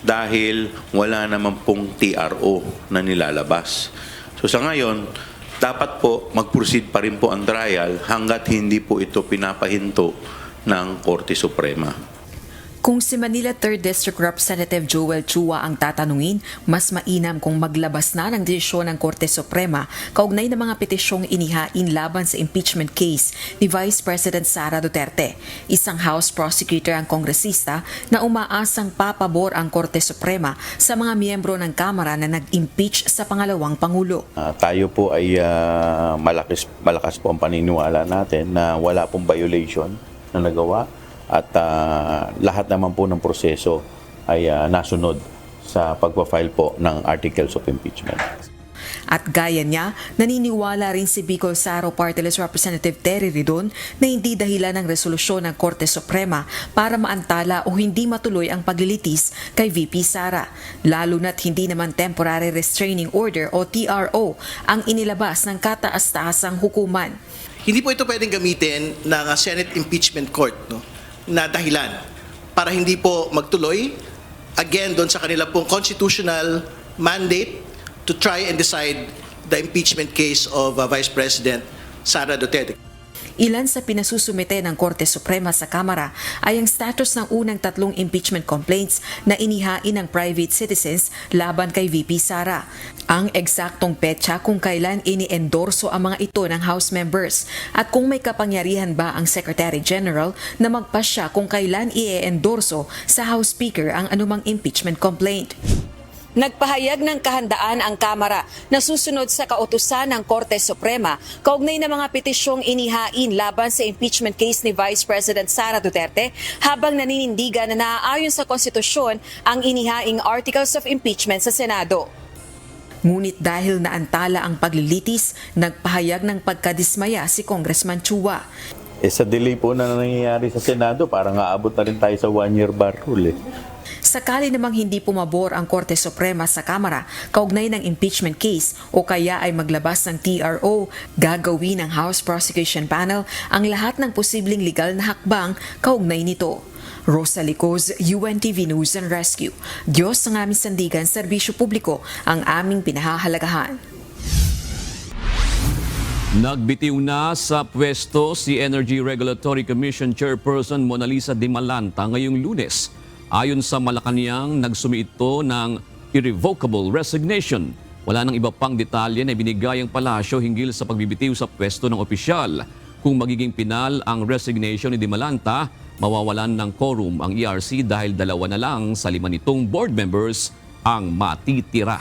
dahil wala naman pong TRO na nilalabas. So sa ngayon, dapat po mag-proceed pa rin po ang trial hanggat hindi po ito pinapahinto ng Korte Suprema. Kung si Manila 3rd District Representative Joel Chua ang tatanungin, mas mainam kung maglabas na ng desisyon ng Korte Suprema kaugnay ng mga petisyong inihain laban sa impeachment case ni Vice President Sara Duterte. Isang House prosecutor ang kongresista na umaasang papabor ang Korte Suprema sa mga miyembro ng Kamara na nag-impeach sa pangalawang Pangulo. Tayo po ay malakas po ang paniniwala natin na wala pong violation na nagawa. At lahat naman po ng proseso ay nasunod sa pagpa-file po ng Articles of Impeachment. At gaya niya, naniniwala rin si Bicol Saro Party List Representative Terry Ridon na hindi dahilan ng resolusyon ng Korte Suprema para maantala o hindi matuloy ang paglilitis kay VP Sara. Lalo na't hindi naman Temporary Restraining Order o TRO ang inilabas ng kataas-taasang hukuman. Hindi po ito pwedeng gamitin ng Senate Impeachment Court, no? Na dahilan para hindi po magtuloy again doon sa kanila pong constitutional mandate to try and decide the impeachment case of Vice President Sara Duterte. Ilan sa pinasusumite ng Korte Suprema sa Kamara ay ang status ng unang 3 impeachment complaints na inihain ng private citizens laban kay VP Sara. Ang eksaktong petsa kung kailan ini-endorso ang mga ito ng House members at kung may kapangyarihan ba ang Secretary General na magpasya kung kailan i-endorso sa House Speaker ang anumang impeachment complaint. Nagpahayag ng kahandaan ang Kamara na susunod sa kautusan ng Korte Suprema kaugnay ng mga petisyong inihain laban sa impeachment case ni Vice President Sara Duterte habang naninindigan na naaayon sa konstitusyon ang inihaing articles of impeachment sa Senado. Ngunit dahil naantala ang paglilitis, nagpahayag ng pagkadismaya si Congressman Chua. Sa delay po na nangyayari sa Senado, parang aabot na rin tayo sa 1-year bar rule Sakali namang hindi pumabor ang Korte Suprema sa Kamara kaugnay ng impeachment case o kaya ay maglabas ng TRO, gagawin ng House Prosecution Panel ang lahat ng posibleng legal na hakbang kaugnay nito. Rosa Licoz, UNTV News and Rescue. Diyos ang aming sandigan, serbisyo publiko ang aming pinahahalagahan. Nagbitiw na sa pwesto si Energy Regulatory Commission Chairperson Mona Lisa Dimalanta ngayong Lunes. Ayon sa Malacanang, nagsumi ito ng irrevocable resignation. Wala nang iba pang detalye na ibinigay ang palasyo hinggil sa pagbibitiw sa pwesto ng opisyal. Kung magiging pinal ang resignation ni Dimalanta, mawawalan ng quorum ang ERC dahil 2 na lang sa 5 nitong board members ang matitira.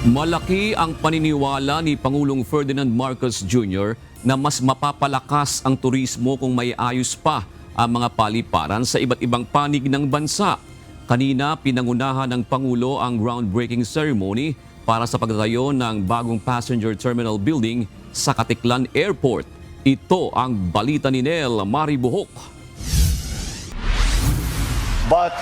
Malaki ang paniniwala ni Pangulong Ferdinand Marcos Jr. na mas mapapalakas ang turismo kung may ayos pa ang mga paliparan sa iba't ibang panig ng bansa. Kanina, pinangunahan ng Pangulo ang groundbreaking ceremony para sa pagtatayo ng bagong passenger terminal building sa Katiklan Airport. Ito ang balita ni Nel Maribuhok. But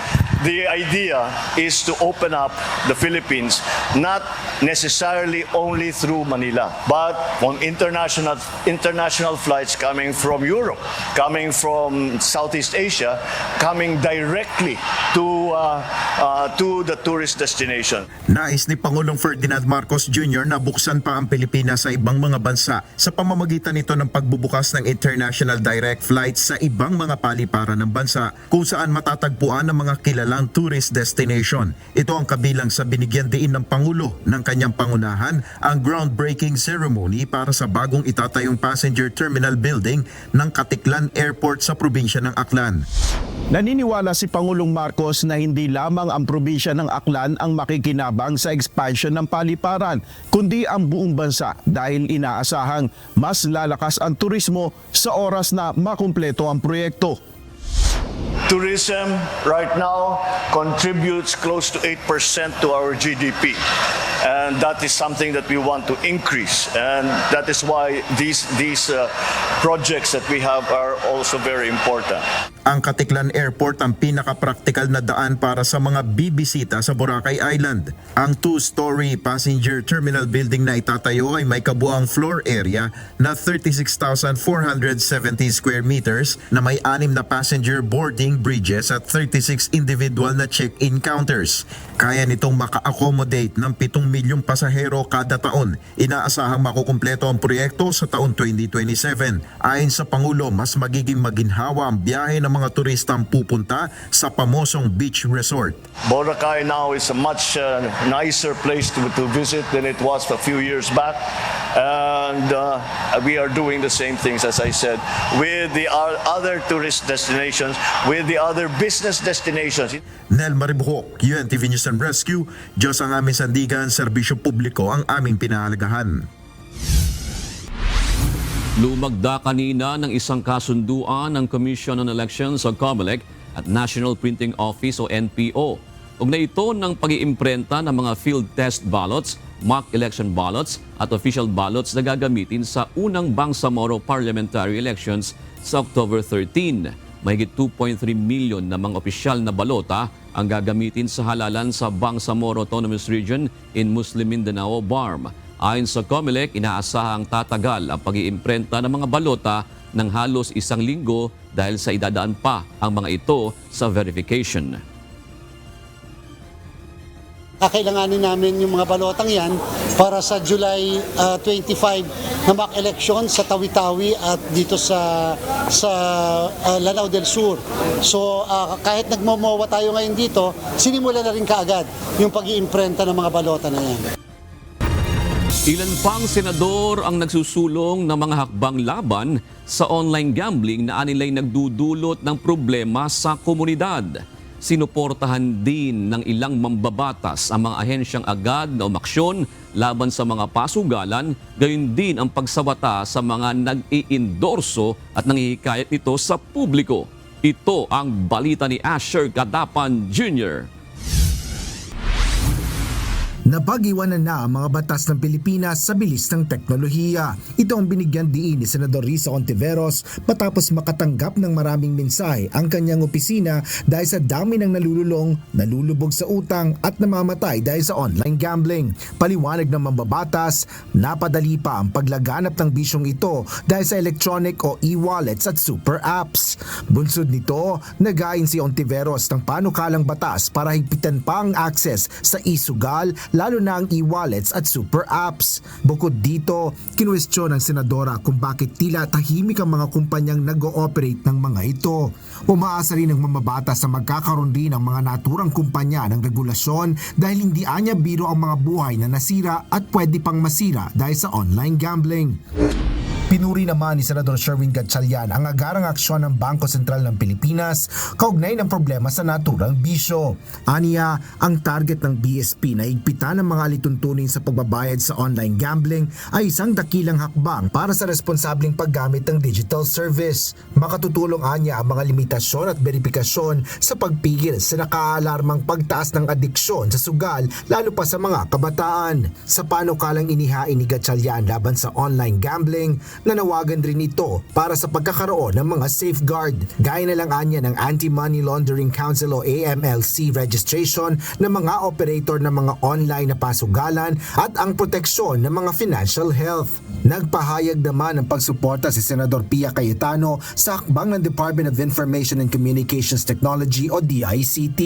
the idea is to open up the Philippines not necessarily only through Manila, but on international flights coming from Europe, coming from Southeast Asia, coming directly to the tourist destination. Nais ni Pangulong Ferdinand Marcos Jr. na buksan pa ang Pilipinas sa ibang mga bansa sa pamamagitan nito ng pagbubukas ng international direct flights sa ibang mga paliparan ng bansa kung saan matatagpuan ang mga kilalang tourist destination. Ito ang kabilang sa binigyan diin ng Pangulo ng kanyang pangunahan ang groundbreaking ceremony para sa bagong itatayong passenger terminal building ng Katiklan Airport sa probinsya ng Aklan. Naniniwala si Pangulong Marcos na hindi lamang ang probinsya ng Aklan ang makikinabang sa expansion ng paliparan, kundi ang buong bansa dahil inaasahang mas lalakas ang turismo sa oras na makumpleto ang proyekto. Tourism right now contributes close to 8% to our GDP. And that is something that we want to increase. And that is why these projects that we have are also very important. Ang Katiklan Airport ang pinaka-praktikal na daan para sa mga bibisita sa Boracay Island. Ang 2-story passenger terminal building na itatayo ay may kabuang floor area na 36,470 square meters na may 6 na passenger boarding bridges at 36 individual na check-in counters. Kaya nitong maka-accommodate ng 7 milyong pasahero kada taon. Inaasahang makukumpleto ang proyekto sa taon 2027. Ayon sa Pangulo, mas magiging maginhawa ang biyahe ng mga turistang pupunta sa pamosong beach resort. Boracay now is a much nicer place to visit than it was a few years back. And we are doing the same things, as I said, with the other tourist destinations, with the other business destinations. Nel Maribuhok, UNTV News and Rescue. Diyos ang aming sandigan, serbisyo publiko ang aming pinahalagahan. Lumagda kanina ng isang kasunduan ng Commission on Elections o COMELEC at National Printing Office o NPO. Ugnay ito ng pag-iimprenta ng mga field test ballots, mock election ballots at official ballots na gagamitin sa unang Bangsamoro parliamentary elections sa October 13. Mahigit 2.3 milyon na mga opisyal na balota ang gagamitin sa halalan sa Bangsamoro Autonomous Region in Muslim Mindanao, BARM. Ayon sa COMELEC, inaasahang tatagal ang pag-iimprenta ng mga balota ng halos 1 linggo dahil sa idadaan pa ang mga ito sa verification. Kakailanganin namin yung mga balotang yan para sa July 25 na mock election sa Tawi-Tawi at dito sa Lanao del Sur. So kahit nagmomowa tayo ngayon dito, sinimula na rin kaagad yung pag-iimprenta ng mga balota na yan. Ilan pang senador ang nagsusulong ng mga hakbang laban sa online gambling na anilay nagdudulot ng problema sa komunidad. Sinuportahan din ng ilang mambabatas ang mga ahensyang agad na umaksyon laban sa mga pasugalan, gayon din ang pagsawata sa mga nag-iendorso at nanghihikayat nito sa publiko. Ito ang balita ni Asher Cadapan Jr. Napag-iwanan na ang mga batas ng Pilipinas sa bilis ng teknolohiya. Ito ang binigyan diin ni Senador Risa Hontiveros matapos makatanggap ng maraming mensahe ang kanyang opisina dahil sa dami ng nalululong, nalulubog sa utang at namamatay dahil sa online gambling. Paliwanag ng mambabatas, napadali pa ang paglaganap ng bisyong ito dahil sa electronic o e-wallets at super apps. Bunsod nito, nagain si Hontiveros ng panukalang batas para higpitan pa ang access sa e-sugal, lalo na ang e-wallets at super apps. Bukod dito, kinwestiyon ng senadora kung bakit tila tahimik ang mga kumpanyang nag-ooperate ng mga ito. Umaasa rin ng mamabatas na magkakaroon din ng mga naturang kumpanya ng regulasyon dahil hindi anya biro ang mga buhay na nasira at pwede pang masira dahil sa online gambling. Pinuri naman ni Senador Sherwin Gatchalian ang agarang aksyon ng Bangko Sentral ng Pilipinas kaugnay ng problema sa naturang bisyo. Aniya, ang target ng BSP na higpitan ng mga alituntunin sa pagbabayad sa online gambling ay isang dakilang hakbang para sa responsabling paggamit ng digital service. Makatutulong anya ang mga limitasyon at verifikasyon sa pagpigil sa nakaalarmang pagtaas ng adiksyon sa sugal lalo pa sa mga kabataan. Sa panukalang inihain ni Gatchalian laban sa online gambling, nanawagan rin ito para sa pagkakaroon ng mga safeguard. Gaya na lang anya ng Anti-Money Laundering Council o AMLC registration ng mga operator ng mga online na pasugalan at ang proteksyon ng mga financial health. Nagpahayag naman ng pagsuporta si Senador Pia Cayetano sa hakbang ng Department of Information and Communications Technology o DICT.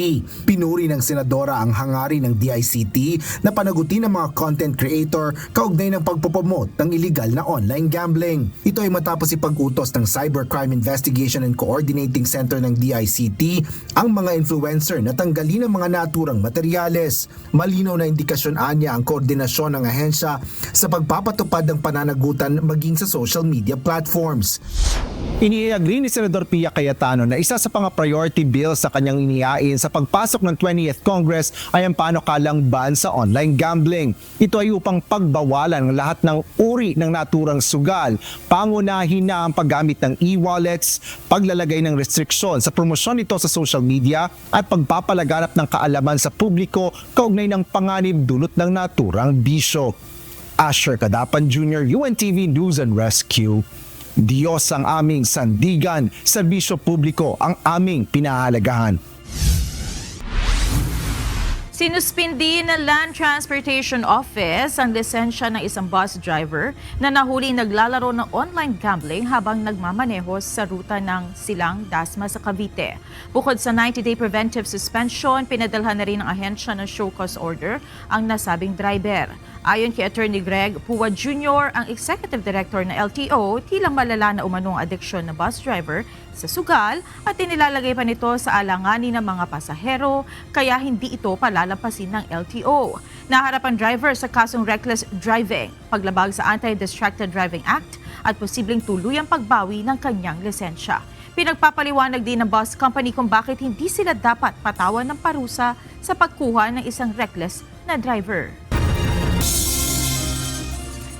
Pinuri ng senadora ang hangarin ng DICT na panagutin ng mga content creator kaugnay ng pagpopromote ng illegal na online gambling. Ito ay matapos ipag-utos ng Cybercrime Investigation and Coordinating Center ng DICT ang mga influencer na tanggalin ang mga naturang materyales. Malinaw na indikasyon anya ang koordinasyon ng ahensya sa pagpapatupad ng pananagutan maging sa social media platforms. Iniagri ni Senador Pia Cayetano na isa sa mga priority bill sa kanyang inihain sa pagpasok ng 20th Congress ay ang panukalang ban sa online gambling. Ito ay upang pagbawalan ng lahat ng uri ng naturang sugal, pangunahin na ang paggamit ng e-wallets, paglalagay ng restriksyon sa promosyon nito sa social media at pagpapalaganap ng kaalaman sa publiko kaugnay ng panganib dulot ng naturang bisyo. Asher Cadapan Jr., UNTV News and Rescue. Diyos ang aming sandigan, serbisyo publiko ang aming pinahalagahan. Sinuspindi ng Land Transportation Office ang lisensya ng isang bus driver na nahuling naglalaro ng online gambling habang nagmamaneho sa ruta ng Silang Dasma sa Cavite. Bukod sa 90-day preventive suspension, pinadalhan na rin ng ahensya ng show cause order ang nasabing driver. Ayon kay Attorney Greg Pua Jr., ang Executive Director ng LTO, tilang malala na umanong adiksyon ng bus driver sa sugal at inilalagay pa nito sa alanganin ng mga pasahero kaya hindi ito palalampasin ng LTO. Naharap ang driver sa kasong reckless driving, paglabag sa Anti-Distracted Driving Act at posibleng tuluyang pagbawi ng kanyang lisensya. Pinagpapaliwanag din ng bus company kung bakit hindi sila dapat patawan ng parusa sa pagkuha ng isang reckless na driver.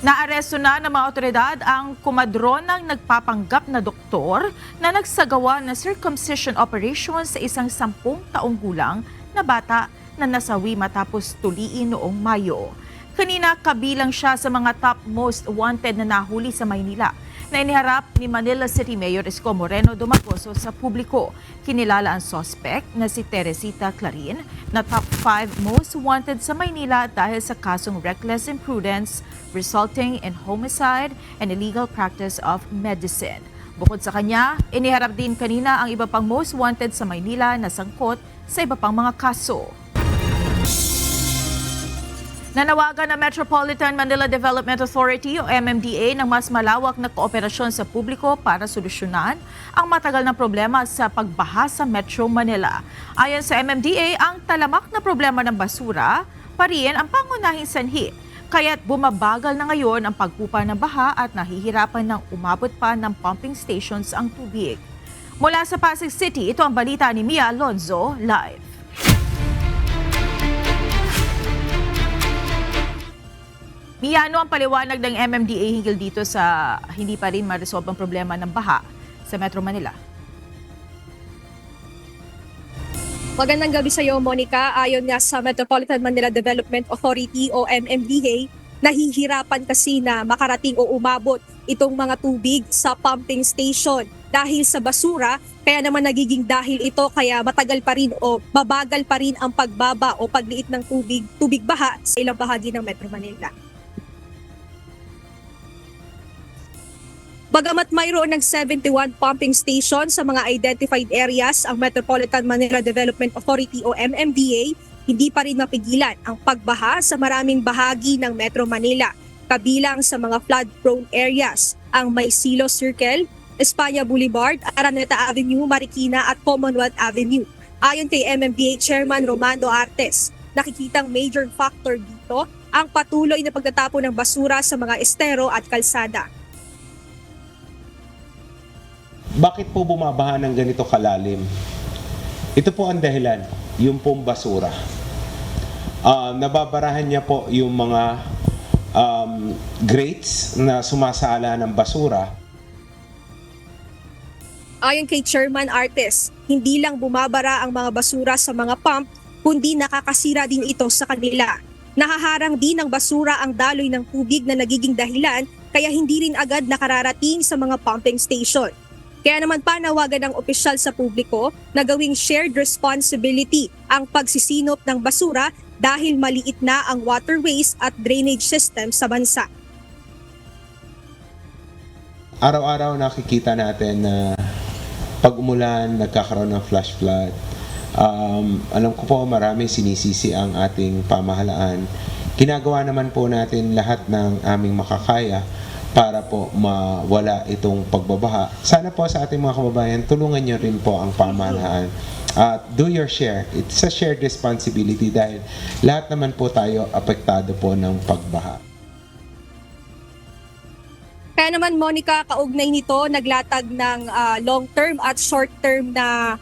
Naaresto na ng mga otoridad ang kumadronang nagpapanggap na doktor na nagsagawa ng circumcision operation sa isang 10 taong gulang na bata na nasawi matapos tuliin noong Mayo. Kanina kabilang siya sa mga top most wanted na nahuli sa Maynila na iniharap ni Manila City Mayor Isko Moreno Dumagoso sa publiko. Kinilala ang suspect na si Teresita Clarin na top 5 most wanted sa Maynila dahil sa kasong reckless imprudence resulting in homicide and illegal practice of medicine. Bukod sa kanya, iniharap din kanina ang iba pang most wanted sa Maynila na sangkot sa iba pang mga kaso. Nanawagan ng Metropolitan Manila Development Authority o MMDA ng mas malawak na kooperasyon sa publiko para solusyonan ang matagal na problema sa pagbaha sa Metro Manila. Ayon sa MMDA, ang talamak na problema ng basura pa rin ang pangunahing sanhi. Kaya't bumabagal na ngayon ang pagkupa ng baha at nahihirapan ng umabot pa ng pumping stations ang tubig. Mula sa Pasig City, ito ang balita ni Mia Alonzo live. Mia, ano ang paliwanag ng MMDA hinggil dito sa hindi pa rin ma-resolve ang problema ng baha sa Metro Manila? Magandang gabi sa iyo, Monica. Ayon nga sa Metropolitan Manila Development Authority o MMDA, nahihirapan kasi na makarating o umabot itong mga tubig sa pumping station dahil sa basura, kaya naman nagiging dahil ito kaya matagal pa rin o mabagal pa rin ang pagbaba o pagliit ng tubig baha sa ilang bahagi ng Metro Manila. Bagamat mayroon ng 71 pumping station sa mga identified areas ang Metropolitan Manila Development Authority o MMDA, hindi pa rin mapigilan ang pagbaha sa maraming bahagi ng Metro Manila, kabilang sa mga flood-prone areas, ang Maisilo Circle, Espanya Boulevard, Araneta Avenue, Marikina at Commonwealth Avenue. Ayon kay MMDA Chairman Romando Artes, nakikitang major factor dito ang patuloy na pagtatapon ng basura sa mga estero at kalsada. Bakit po bumabaha ng ganito kalalim? Ito po ang dahilan, yung pong basura. Nababarahan niya po yung mga grates na sumasala ng basura. Ayon kay Chairman Artes, hindi lang bumabara ang mga basura sa mga pump, kundi nakakasira din ito sa kanila. Nahaharang din ng basura ang daloy ng tubig na nagiging dahilan, kaya hindi rin agad nakararating sa mga pumping station. Kaya naman panawagan ng opisyal sa publiko na gawing shared responsibility ang pagsisinop ng basura dahil maliit na ang waterways at drainage system sa bansa. Araw-araw nakikita natin na pag umulan, nagkakaroon ng flash flood. Alam ko po marami sinisisi ang ating pamahalaan. Ginagawa naman po natin lahat ng aming makakaya para po mawala itong pagbabaha. Sana po sa ating mga kababayan, tulungan nyo rin po ang pamahalaan. Do your share. It's a shared responsibility dahil lahat naman po tayo apektado po ng pagbaha. Kaya naman, Monica, kaugnay nito, naglatag ng long-term at short-term na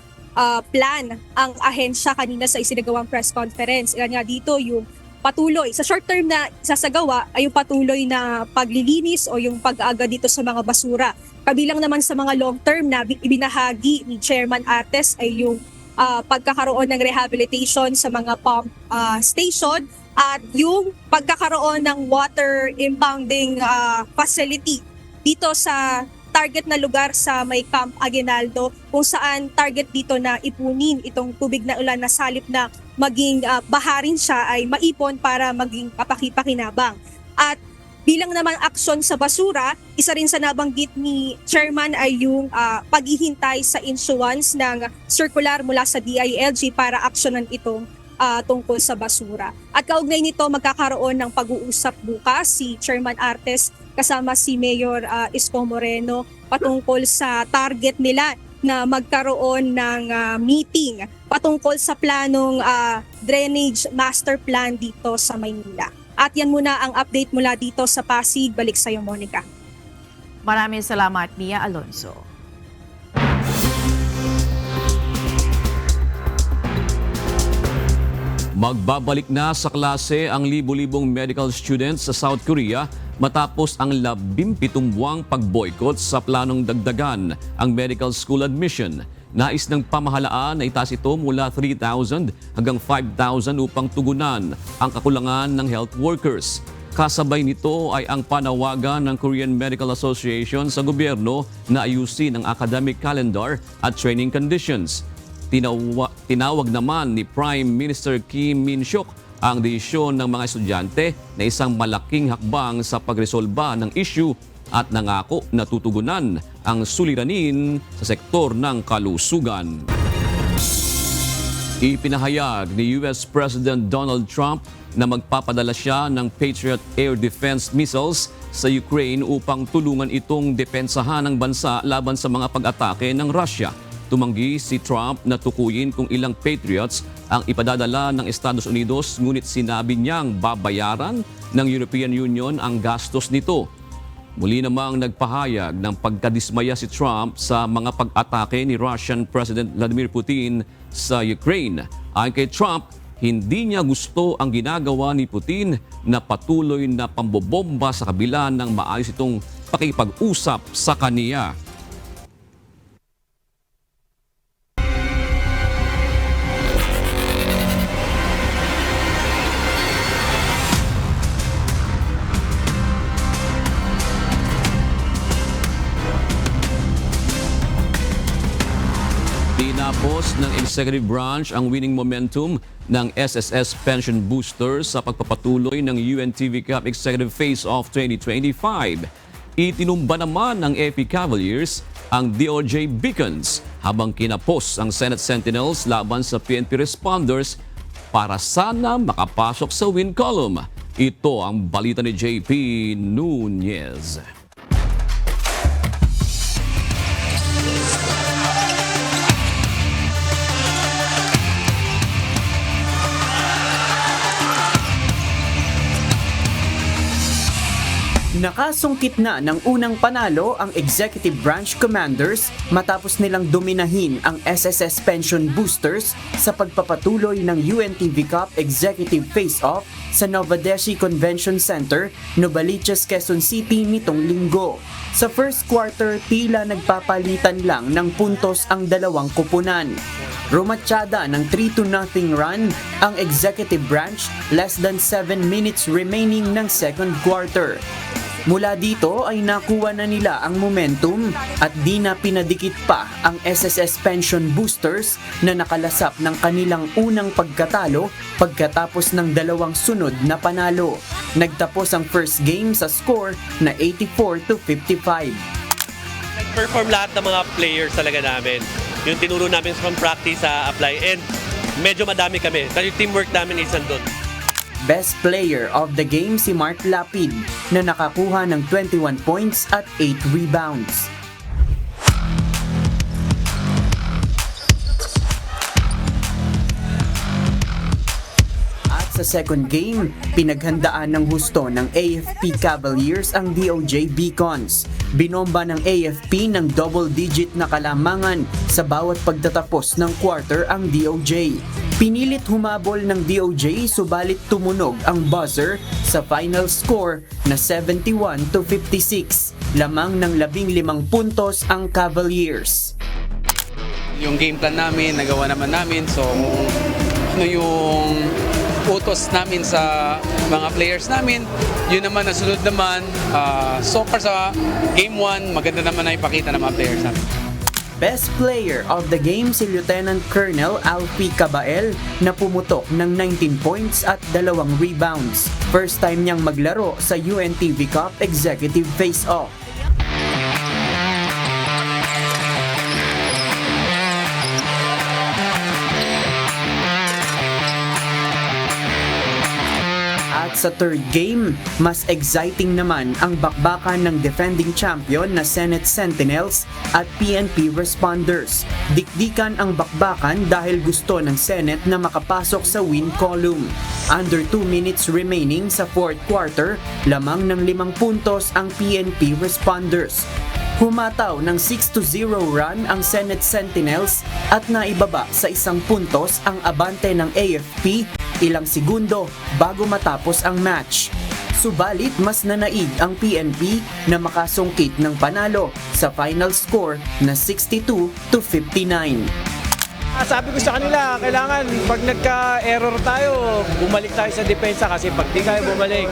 plan ang ahensya kanina sa isinagawang press conference. Yan nga dito yung patuloy. Sa short term na isasagawa ay yung patuloy na paglilinis o yung pag-aaga dito sa mga basura. Kabilang naman sa mga long term na ibinahagi ni Chairman Artes ay yung pagkakaroon ng rehabilitation sa mga pump station at yung pagkakaroon ng water impounding facility dito sa target na lugar sa may Camp Aguinaldo kung saan target dito na ipunin itong tubig na ulan na salip na maging baharin siya ay maipon para maging kapaki-pakinabang. At bilang naman aksyon sa basura, isa rin sa nabanggit ni Chairman ay yung paghihintay sa issuance ng circular mula sa DILG para aksyonan itong tungkol sa basura. At kaugnay nito magkakaroon ng pag-uusap bukas si Chairman Artes kasama si Mayor Isko Moreno patungkol sa target nila na magkaroon ng meeting patungkol sa planong drainage master plan dito sa Maynila. At yan muna ang update mula dito sa Pasig. Balik sa iyo, Monica. Maraming salamat, Mia Alonzo. Magbabalik na sa klase ang libu-libong medical students sa South Korea matapos ang 17 buwang pag-boycott sa planong dagdagan ang medical school admission. Nais ng pamahalaan na itaas ito mula 3,000 hanggang 5,000 upang tugunan ang kakulangan ng health workers. Kasabay nito ay ang panawagan ng Korean Medical Association sa gobyerno na ayusin ang academic calendar at training conditions. Tinawag naman ni Prime Minister Kim Min-syok ang desisyon ng mga estudyante na isang malaking hakbang sa pagresolba ng issue at nangako na tutugunan ang suliranin sa sektor ng kalusugan. Ipinahayag ni US President Donald Trump na magpapadala siya ng Patriot Air Defense missiles sa Ukraine upang tulungan itong depensahan ng bansa laban sa mga pag-atake ng Russia. Tumanggi si Trump na tukuyin kung ilang Patriots ang ipadadala ng Estados Unidos, ngunit sinabi niyang babayaran ng European Union ang gastos nito. Muli namang nagpahayag ng pagkadismaya si Trump sa mga pag-atake ni Russian President Vladimir Putin sa Ukraine. Ayon kay Trump, hindi niya gusto ang ginagawa ni Putin na patuloy na pambobomba sa kabila ng maayos itong pakipag-usap sa kaniya. Tinapos ng Executive Branch ang winning momentum ng SSS Pension Boosters sa pagpapatuloy ng UNTV Cup Executive Face-Off 2025. Itinumba naman ng AP Cavaliers ang DOJ Beacons habang kinapos ang Senate Sentinels laban sa PNP Responders para sana makapasok sa win column. Ito ang balita ni JP Nunez. Nakasungkit na ng unang panalo ang Executive Branch Commanders matapos nilang dominahin ang SSS Pension Boosters sa pagpapatuloy ng UNTV Cup Executive Face-Off sa Novadeshi Convention Center, Novaliches, Quezon City nitong linggo. Sa first quarter, tila nagpapalitan lang ng puntos ang dalawang koponan. Rumatsyada ng 3-0 run ang Executive Branch less than 7 minutes remaining ng second quarter. Mula dito ay nakuha na nila ang momentum at di na pinadikit pa ang SSS Pension Boosters na nakalasap ng kanilang unang pagkatalo pagkatapos ng dalawang sunod na panalo. Nagtapos ang first game sa score na 84-55. Nag-perform lahat ng mga players talaga namin. Yung tinuro namin from practice sa apply and medyo madami kami. Kasi teamwork namin is andun. Best player of the game si Mark Lapid na nakakuha ng 21 points at 8 rebounds. At sa second game, pinaghandaan ng husto ng AFP Cavaliers ang DOJ Beacons. Binomba ng AFP ng double-digit na kalamangan sa bawat pagtatapos ng quarter ang DOJ. Pinilit humabol ng DOJ subalit tumunog ang buzzer sa final score na 71-56. Lamang ng 15 puntos ang Cavaliers. Yung game plan namin, nagawa naman namin. So, ano yung utos namin sa mga players namin, yun naman nasunod naman. So far sa game 1, maganda naman na ipakita ng mga players namin. Best player of the game si Lieutenant Colonel Alfie Cabael na pumutok ng 19 points at 2 rebounds. First time niyang maglaro sa UNTV Cup Executive Face-Off. At sa third game, mas exciting naman ang bakbakan ng defending champion na Senate Sentinels at PNP Responders. Dikdikan ang bakbakan dahil gusto ng Senate na makapasok sa win column. Under 2 minutes remaining sa fourth quarter, lamang ng 5 puntos ang PNP Responders. Humataw ng 6-0 run ang Senate Sentinels at naibaba sa 1 puntos ang abante ng AFP ilang segundo bago matapos ang match. Subalit mas nanaig ang PNP na makasungkit ng panalo sa final score na 62-59. Sabi ko sa kanila, kailangan pag nagka-error tayo, bumalik tayo sa depensa kasi pag di tayo bumalik,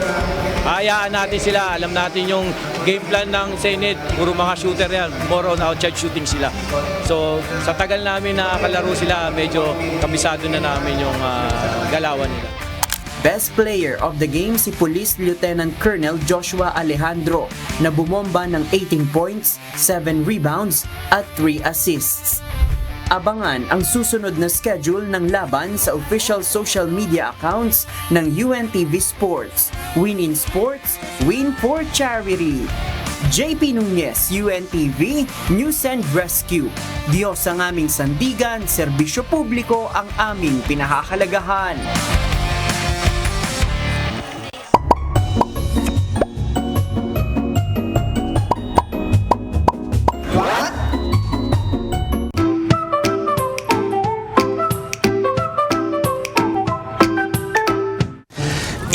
hayaan natin sila. Alam natin yung game plan ng Senate, puro mga shooter yan, more on outside shooting sila. So sa tagal namin na kalaro sila, medyo kabisado na namin yung galawan nila. Best player of the game si Police Lieutenant Colonel Joshua Alejandro na bumomba ng 18 points, 7 rebounds at 3 assists. Abangan ang susunod na schedule ng laban sa official social media accounts ng UNTV Sports. Win in Sports, Win for Charity. JP Nunez, UNTV, News and Rescue. Diyos ang aming sandigan, serbisyo publiko ang aming pinahahalagahan.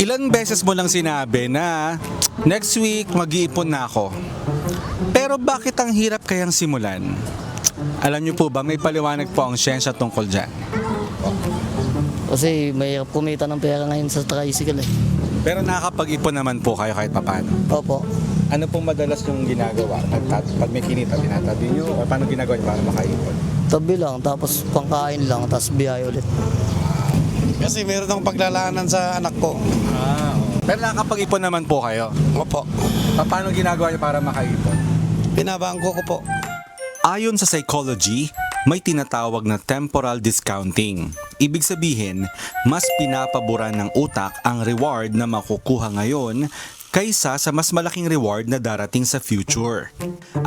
Ilan beses mo lang sinabi na next week mag-iipon na ako. Pero bakit ang hirap kayang simulan? Alam niyo po ba, may paliwanag po ang siyensya tungkol dyan. Kasi may kumita ng pera ngayon sa tricycle eh. Pero nakakapag-ipon naman po kayo kahit papano. Opo. Ano pong madalas yung ginagawa? Pag may kinita, tinatabi niyo? O paano ginagawa niyo para makaipon? Tabi lang, tapos pangkain lang, tapos biyahe ulit. Kasi meron akong paglalaanan sa anak ko. Pero nakakapag-ipon naman po kayo? Opo. Paano ginagawa niyo para makaipon? Binabangko ko po. Ayon sa psychology, may tinatawag na temporal discounting. Ibig sabihin, mas pinapaboran ng utak ang reward na makukuha ngayon kaysa sa mas malaking reward na darating sa future.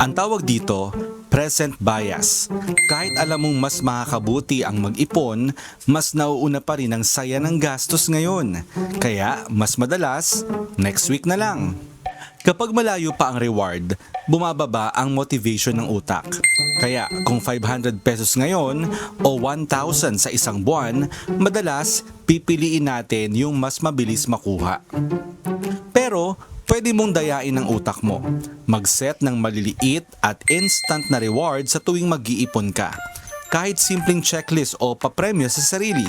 Ang tawag dito, present bias. Kahit alam mong mas makakabuti ang mag-ipon, mas nauuna pa rin ang saya ng gastos ngayon. Kaya, mas madalas, next week na lang. Kapag malayo pa ang reward, bumababa ang motivation ng utak. Kaya kung 500 pesos ngayon o 1,000 sa isang buwan, madalas pipiliin natin yung mas mabilis makuha. Pero pwede mong dayain ang utak mo. Mag-set ng maliliit at instant na reward sa tuwing mag-iipon ka. Kahit simpleng checklist o papremyo sa sarili,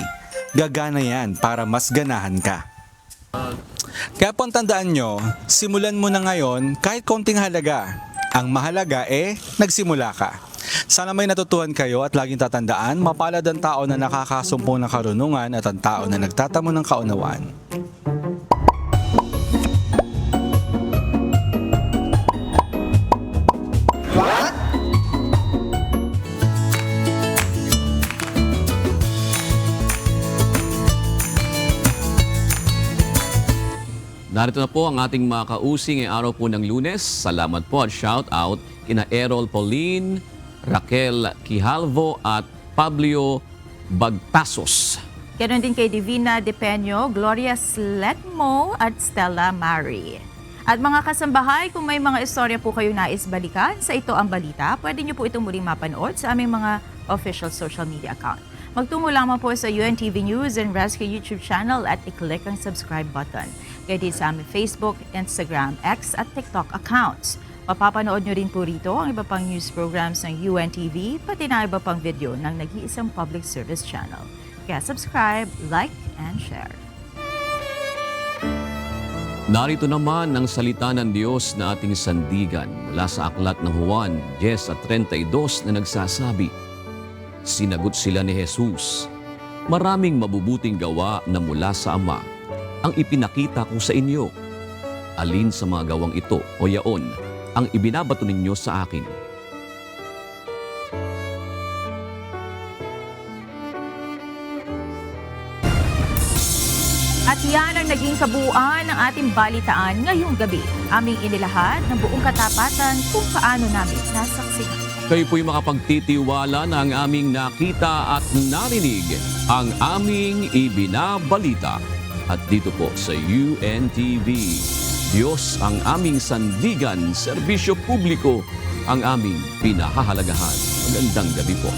gagana yan para mas ganahan ka. Kaya po tandaan nyo, simulan mo na ngayon kahit konting halaga. Ang mahalaga nagsimula ka. Sana may natutuhan kayo at laging tatandaan, mapalad ang tao na nakakasumpong ng karunungan at ang tao na nagtatamo ng kaunawaan. Narito na po ang ating mga kausing ngayong araw po ng Lunes. Salamat po at shout out kina Errol Pauline, Raquel Quijalvo at Pablo Bagtasos. Ganon din kay Divina Depeño, Gloria Sletmo at Stella Mari. At mga kasambahay, kung may mga istorya po kayo nais balikan sa Ito ang Balita, pwede niyo po itong muling mapanood sa aming mga official social media account. Magtungo lamang po sa UNTV News and Rescue YouTube channel at i-click ang subscribe button. Kaya din sa aming Facebook, Instagram, X at TikTok accounts. Mapapanood nyo rin po rito ang iba pang news programs ng UNTV, pati na iba pang video ng nag-iisang public service channel. Kaya subscribe, like, and share. Narito naman ang salita ng Diyos na ating sandigan mula sa aklat ng Juan 10:32 na nagsasabi, sinagot sila ni Jesus, maraming mabubuting gawa na mula sa Ama ang ipinakita ko sa inyo. Alin sa mga gawang ito o yaon ang ibinabato ninyo sa akin? At yan ang naging kabuuan ng ating balitaan ngayong gabi. Aming inilahad ng buong katapatan kung paano namin nasaksihan. Kayo po'y makapagtitiwala na ang aming nakita at narinig, ang aming ibinabalita. At dito po sa UNTV, Diyos ang aming sandigan, serbisyo publiko ang aming pinahahalagahan. Magandang gabi po.